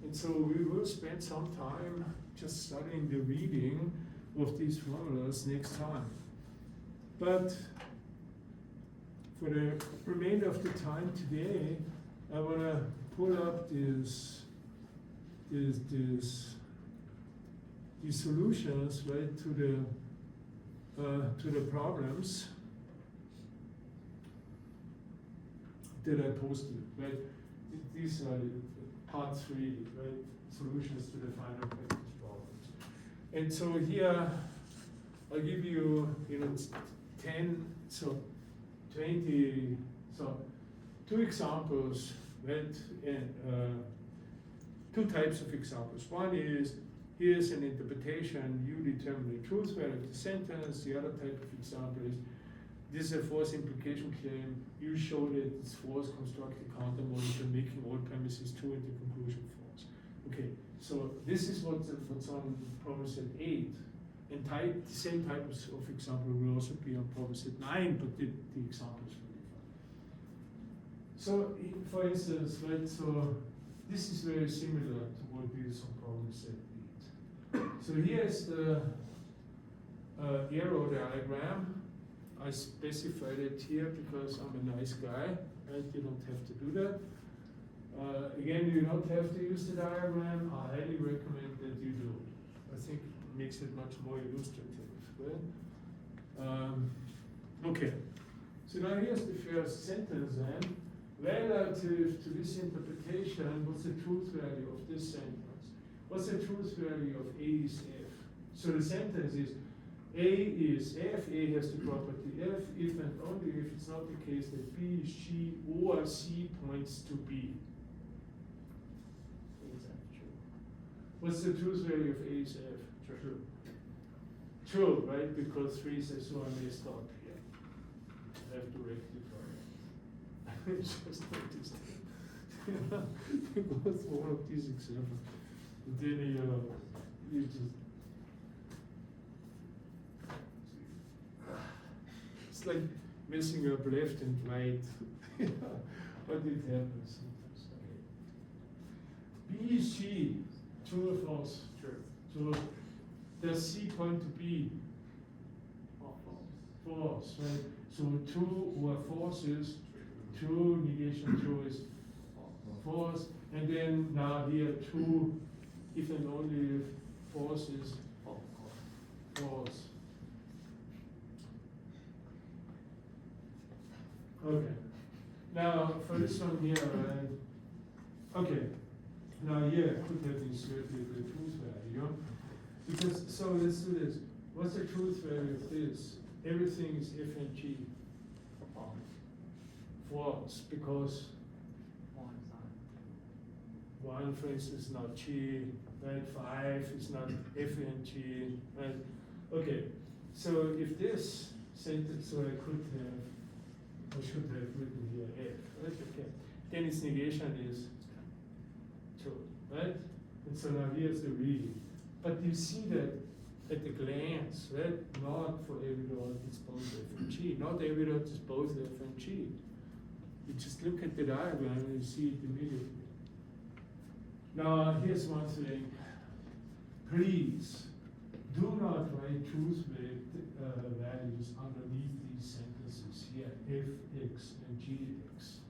And so we will spend some time just studying the reading of these formulas next time. But for the remainder of the time today, I want to pull up these solutions, right, to the problems that I posted, right? These are part 3, right? Solutions to the final package problems. And so here, I'll give you, 10, so 20, so 2 examples, right? And 2 types of examples. One is, here's an interpretation, you determine the truth value of the sentence. The other type of example is, this is a false implication claim. You show that it's false, construct a counter model, making all premises true and the conclusion false. Okay, so this is what's on problem set 8. And the same type of example will also be on problem set 9, but the example is really fun. So, for instance, right, so this is very similar to what we use on problem set 8. So here's the arrow diagram. I specified it here because I'm a nice guy, right? You don't have to do that. Again, you don't have to use the diagram. I highly recommend that you do. I think it makes it much more illustrative, right? Okay, so now here's the first sentence then. Relative to this interpretation, what's the truth value of this sentence? What's the truth value of A is F? So the sentence is, A is F, A has the property F, if and only if it's not the case that B is G or C points to B. Is that true? What's the truth value of A is F? True. True, right? Because 3 says, so I messed up here. I have to rectify it. I just noticed it. You go through all of these examples. And then you just. It's like messing up left and right. But it happens sometimes. Okay. B is G, true or false? True. So does C point to B? False, right? So true or false is true, negation true is false, and then now here true, if and only if false is false. Okay. Now for this one here, right? Okay. Now here I could have inserted the truth value, because so let's do this. What's the truth value of this? Everything is f and g. False, because one, for instance, is not g, right? 5 is not f and g, right? Okay, so if this sentence, so I could have, I should have written here f, right? Okay, then its negation is true, right? And so now here's the reading. But you see that at a glance, right? Not for every dot it's both f and g. Not every dot is both f and g. You just look at the diagram and you see it immediately. Now, here's one thing. Please do not write truth values underneath these sentences here, fx and gx.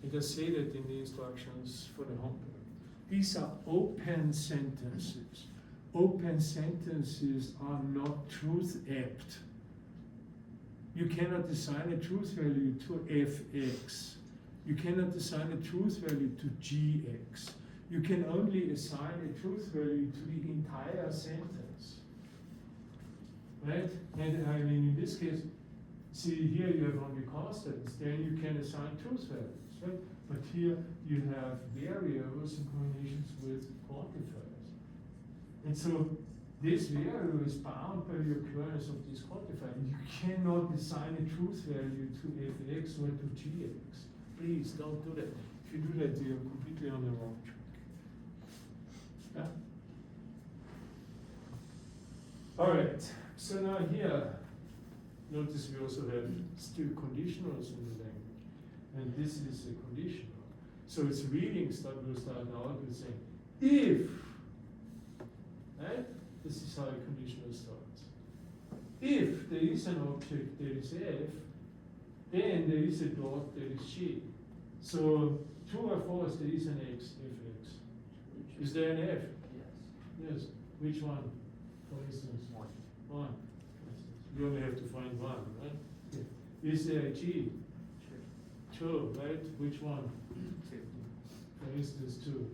It does say that in the instructions for the homework. These are open sentences. Open sentences are not truth apt. You cannot assign a truth value to fx. You cannot assign a truth value to gx. You can only assign a truth value to the entire sentence. Right? And I mean, in this case, see here you have only constants, then you can assign truth values, right? But here you have variables in combinations with quantifiers. And so this variable is bound by the occurrence of this quantifier. You cannot assign a truth value to fx or to gx. Please don't do that. If you do that, you're completely on the wrong track. Yeah. All right. So now here, notice we also have still conditionals in the language, and this is a conditional. So its reading will start out with saying if. Right? This is how a conditional starts. If there is an object that is f, then there is a dot that is g. So true or false, there is an x, fx. Is there an f? Yes. Yes. Which one, for instance? One. One. You only have to find one, right? Yeah. Is there a g? Two, right? Which one? Two. For instance, two.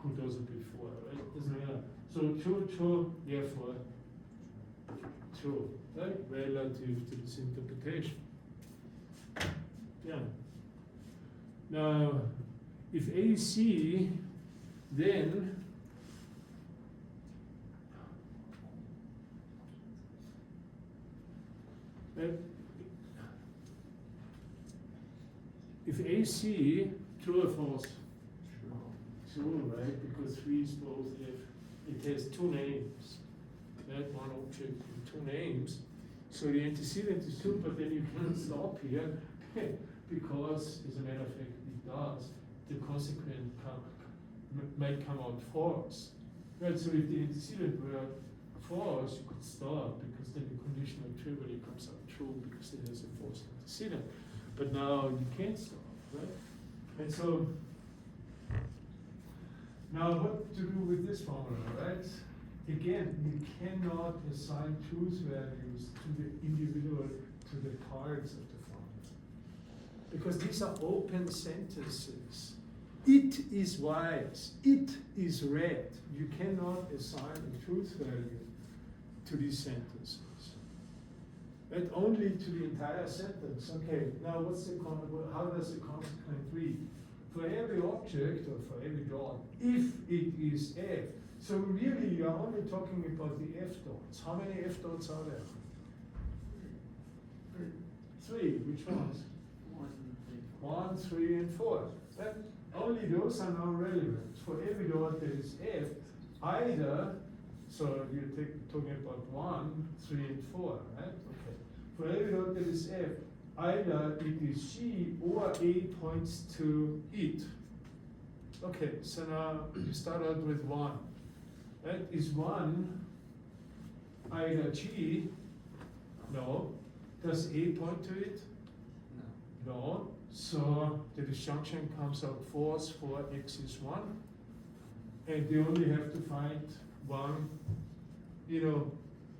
Could also be four, right? Doesn't matter. So two, therefore two, right? Relative to this interpretation. Yeah. Now, if AC, then if AC, true or false? True, right? Because 3 is both if it has two names, right? One object with two names. So the antecedent is 2, but then you can't stop here because, as a matter of fact, it does. The consequent might come out false. Right? So if the antecedent were false, you could stop because then the conditional trivially comes out true because it has a false antecedent. But now you can't stop, right? And so now what to do with this formula, right? Again, you cannot assign truth values to the individual, to the parts of the formula. Because these are open sentences. It is wise, it is red. You cannot assign a truth value to these sentences. But only to the entire sentence. Okay, now what's the how does the consequent read? For every object or for every dot, if it is f. So really you are only talking about the f dots. How many f dots are there? 3. Which ones? 1, 3, and 4. But only those are now relevant. For every dot that is f, either, so you're talking about 1, 3, and 4, right? Okay. for every dot that is F, either it is G or A points to it. Okay, so now you start out with 1. That is 1 either G? No. Does A point to it? No. No. So the disjunction comes out false for X is 1. And you only have to find one,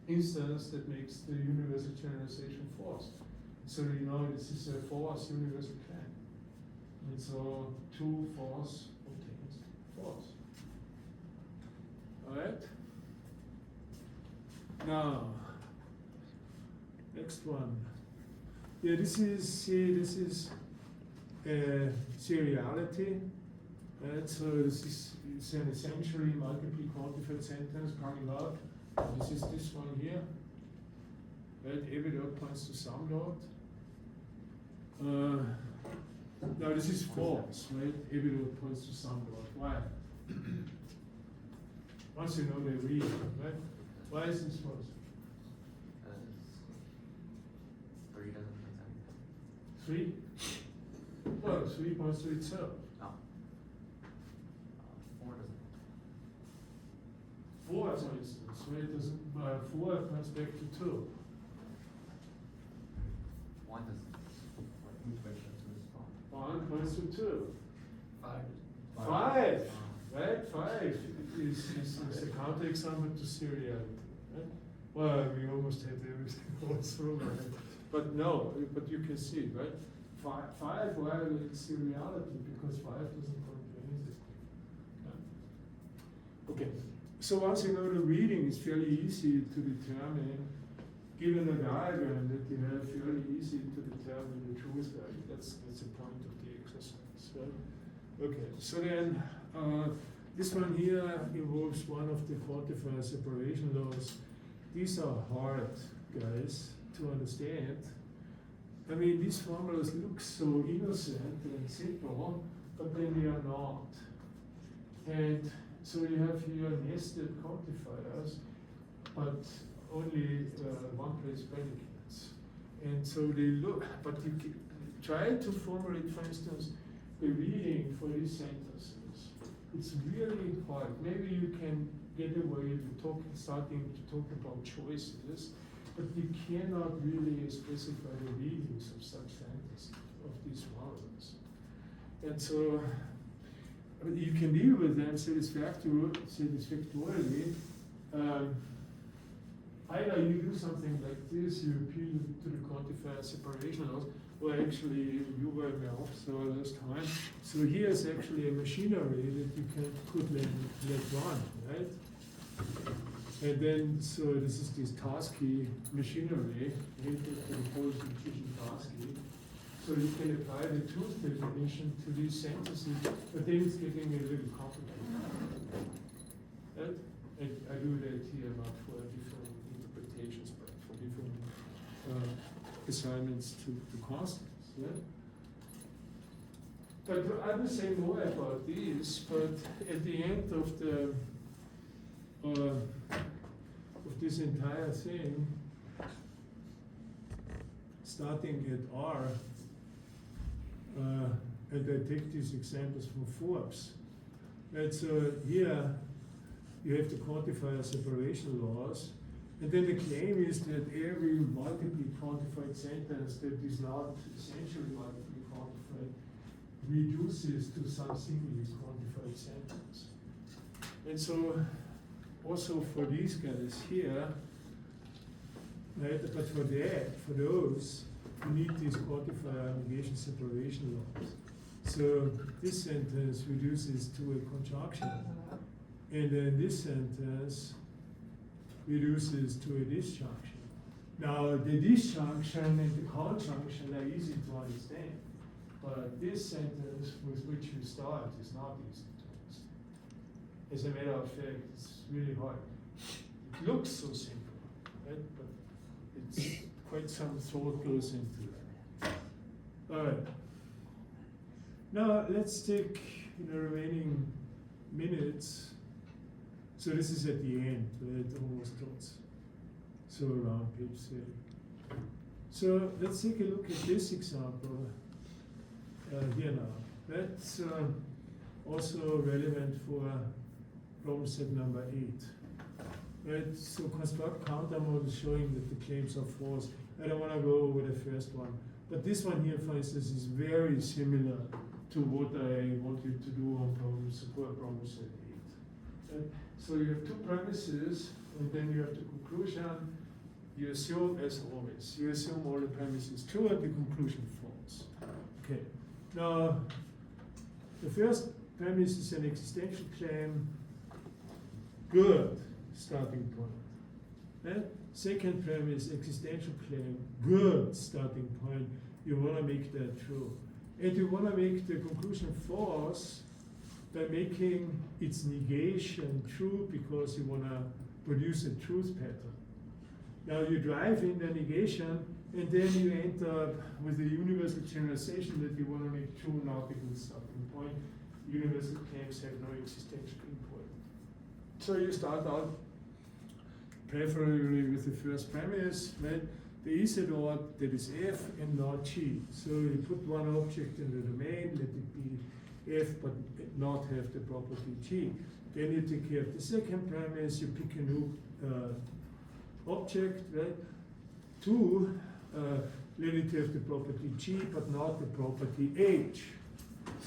instance that makes the universal generalization false. So this is a false universal claim. And so 2 false obtains false. Alright? Now, next one. Yeah, this is seriality. Right? So it's an essentially multiply quantified sentence coming out. This is this one here. Right? Every dot points to some dot. Now this is false, right? Every dot points to some dot. Why? Once you know the reason, right? Why is this false? Because 3 doesn't point anything. 3? Well, 3 points to itself. No. 4 doesn't. 4, for instance, right? It doesn't, 4 points back to 2. 1 doesn't. 1 points to 2. 5. 5, right? 5 is a counterexample to seriality, right? Well, we almost had everything all through, right? But no, but you can see, right? 5 violates seriality because 5 doesn't point to anything. Yeah. Okay, so once you know the reading, it's fairly easy to determine, given a diagram that you have, fairly easy to determine the truth value. That's the point of the exercise, right? Okay, so then this one here involves one of the quantifier separation laws. These are hard, guys, to understand. I mean, these formulas look so innocent and simple, but then they are not. And so you have here nested quantifiers, but only one place predicates. And so they look, but you can try to formulate, for instance, the reading for these sentences. It's really hard. Maybe you can get away with starting to talk about choices, but you cannot really specify the readings of such sentences, of these formulas. And so you can deal with them satisfactorily. Either you do something like this, you appeal to the quantifier separation laws, or actually you were off so last time. So here's actually a machinery that you could let run, right? And then, so this is this Tarski machinery, proposed intuition Tarski. So you can apply the truth definition to these sentences, but then it's getting a little complicated. Right? And I do that here not for different interpretations, but for different assignments to constants. Yeah? But I will say more about this, but at the end of the of this entire thing, starting at R, and I take these examples from Forbes. And so here you have the quantifier separation laws, and then the claim is that every multiply quantified sentence that is not essentially multiply quantified reduces to some singly quantified sentence. And so also for these guys here, right, but for those, you need these quantifier negation separation laws. So this sentence reduces to a conjunction, and then this sentence reduces to a disjunction. Now the disjunction and the conjunction are easy to understand, but this sentence with which you start is not easy to understand. As a matter of fact, it's really hard. It looks so simple, right? But it's quite some thought goes into that. All right. Now let's take in the remaining minutes. So this is at the end, right? Almost dots. So around page 30. So let's take a look at this example here now. That's also relevant for problem set number 8. Right, so construct counter model showing that the claims are false. I don't want to go over the first one, but this one here, for instance, is very similar to what I want you to do on problem set 8. Right? So you have two premises, and then you have the conclusion. You assume, as always, you assume all the premises true and the conclusion false. Okay. Now, the first premise is an existential claim. Good starting point. Right? Second premise, existential claim. Good starting point. You want to make that true. And you want to make the conclusion false by making its negation true because you want to produce a truth pattern. Now you drive in the negation, and then you end up with a universal generalization that you want to make true, not a good starting point. Universal claims have no existential import. So you start out preferably with the first premise, right? There is a dot that is F and not G. So you put one object in the domain, let it be F, but not have the property G. Then you take care of the second premise, you pick a new object, right? 2, let it have the property G, but not the property H.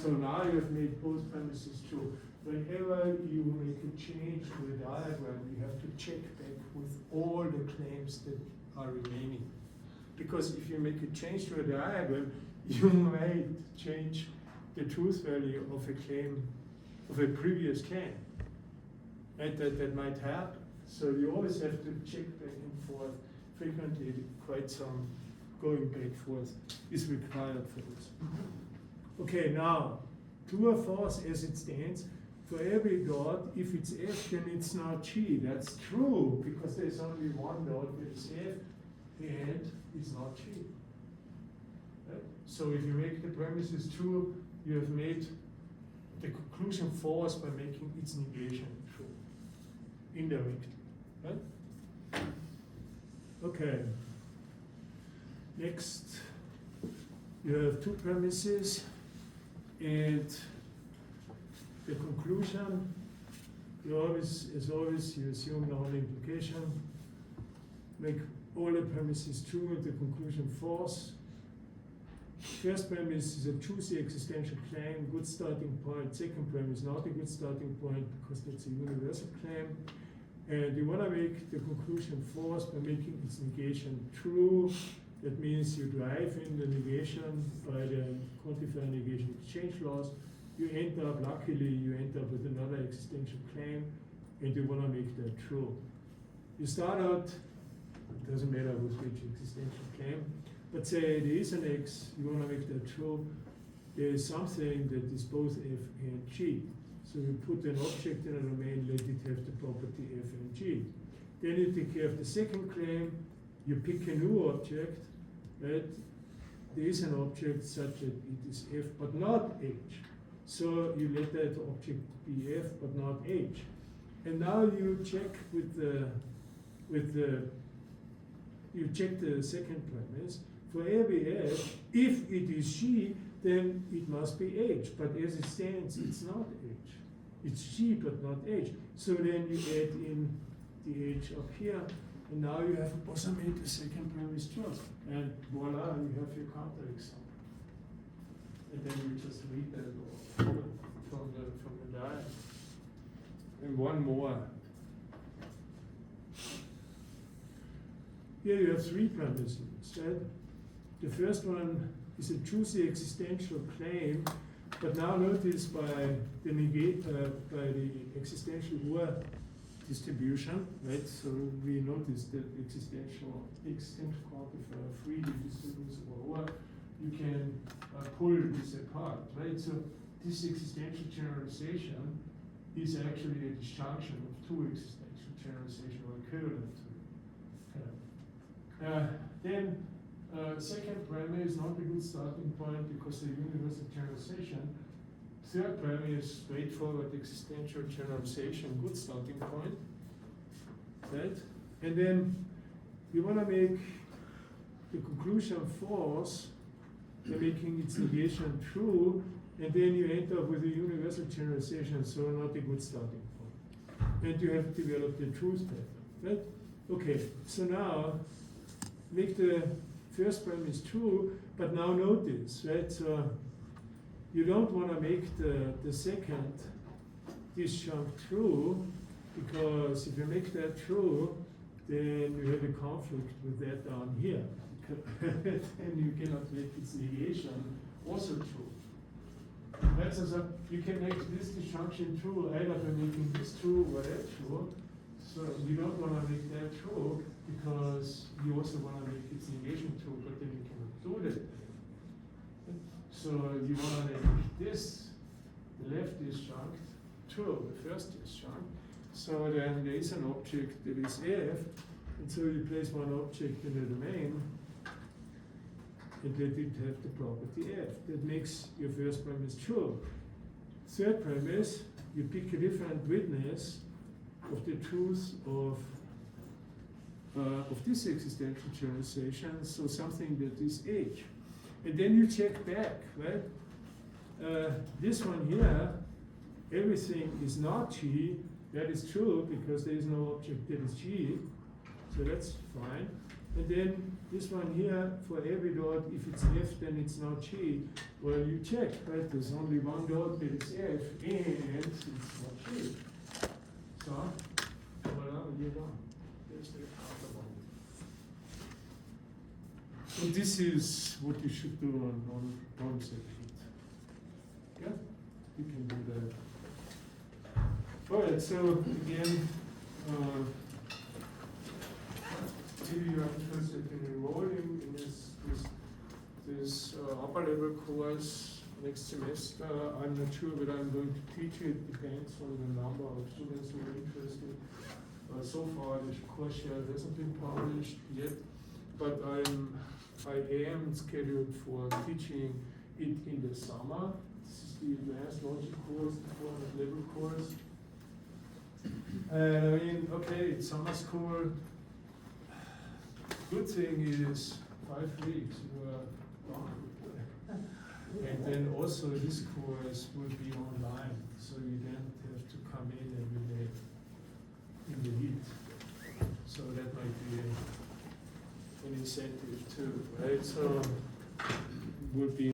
So now you have made both premises true. Whenever you make a change to a diagram, you have to check back with all the claims that are remaining. Because if you make a change to a diagram, you might change the truth value of a claim, of a previous claim. Right? That might happen. So you always have to check back and forth. Frequently, quite some going back and forth is required for this. Okay, now, true or false as it stands, for every dot, if it's F, then it's not G. That's true, because there's only one dot that is F, and it's not G. Right? So if you make the premises true, you have made the conclusion false by making its negation true, indirectly. Right? Okay. Next, you have two premises, and the conclusion, you always, as always, you assume non-implication, make all the premises true and the conclusion false. First premise is a juicy existential claim, good starting point. Second premise, not a good starting point because that's a universal claim. And you want to make the conclusion false by making its negation true. That means you drive in the negation by the quantifier negation exchange laws. You end up, luckily, you end up with another existential claim, and you want to make that true. You start out, it doesn't matter with which existential claim, but say there is an X, you want to make that true. There is something that is both F and G. So you put an object in a domain, let it have the property F and G. Then you take care of the second claim, you pick a new object, right? There is an object such that it is F but not H. So you let that object be F but not H. And now you check you check the second premise. For every F, if it is G, then it must be H. But as it stands, it's not H. It's G but not H. So then you add in the H up here, and now you have also made the second premise true. And voila, you have your counter example. And then you just read that from the diagram. And one more. Here you have three premises, right? The first one is a juicy existential claim, but now notice by the existential OR distribution, right? So we notice that existential quantifier freely distributes OR. You can pull this apart, right? So this existential generalization is actually a disjunction of two existential generalizations or equivalent to it. Then second premise is not a good starting point because the universal generalization. Third premise is straightforward existential generalization, good starting point, right? And then you want to make the conclusion false, they're making its negation true, and then you end up with a universal generalization, so not a good starting point. And you have developed the truth pattern, right? Okay, so now make the first premise true, but now notice, right? So you don't want to make the second disjunct true, because if you make that true, then you have a conflict with that down here. And you cannot make its negation also true. Right? So you can make this disjunction true either by making this true or that true. So you don't want to make that true because you also want to make its negation true, but then you cannot do that. So you want to make this, the left disjunct, true, the first disjunct. So then there is an object that is F, and so you place one object in the domain, and let it have the property F. That makes your first premise true. Third premise, you pick a different witness of the truth of this existential generalization, so something that is H. And then you check back, right? This one here, everything is not G. That is true because there is no object that is G, so that's fine. And then this one here, for every dot, if it's F, then it's not G. Well, you check, right? There's only one dot that is F, and it's not G. So, voila, you're done. There's the counterpart. So this is what you should do on set heat. Yeah, you can do that. All right, so again, if you are interested in enrolling in this upper level course next semester, I'm not sure whether I'm going to teach it. Depends on the number of students who are interested. So far, the course share hasn't been published yet, but I am scheduled for teaching it in the summer. This is the advanced logic course, the 400 level course. And I mean, okay, it's summer school. Good thing is 5 weeks you are gone. And then also this course will be online, so you don't have to come in every day in the heat. So that might be an incentive too, right? So would be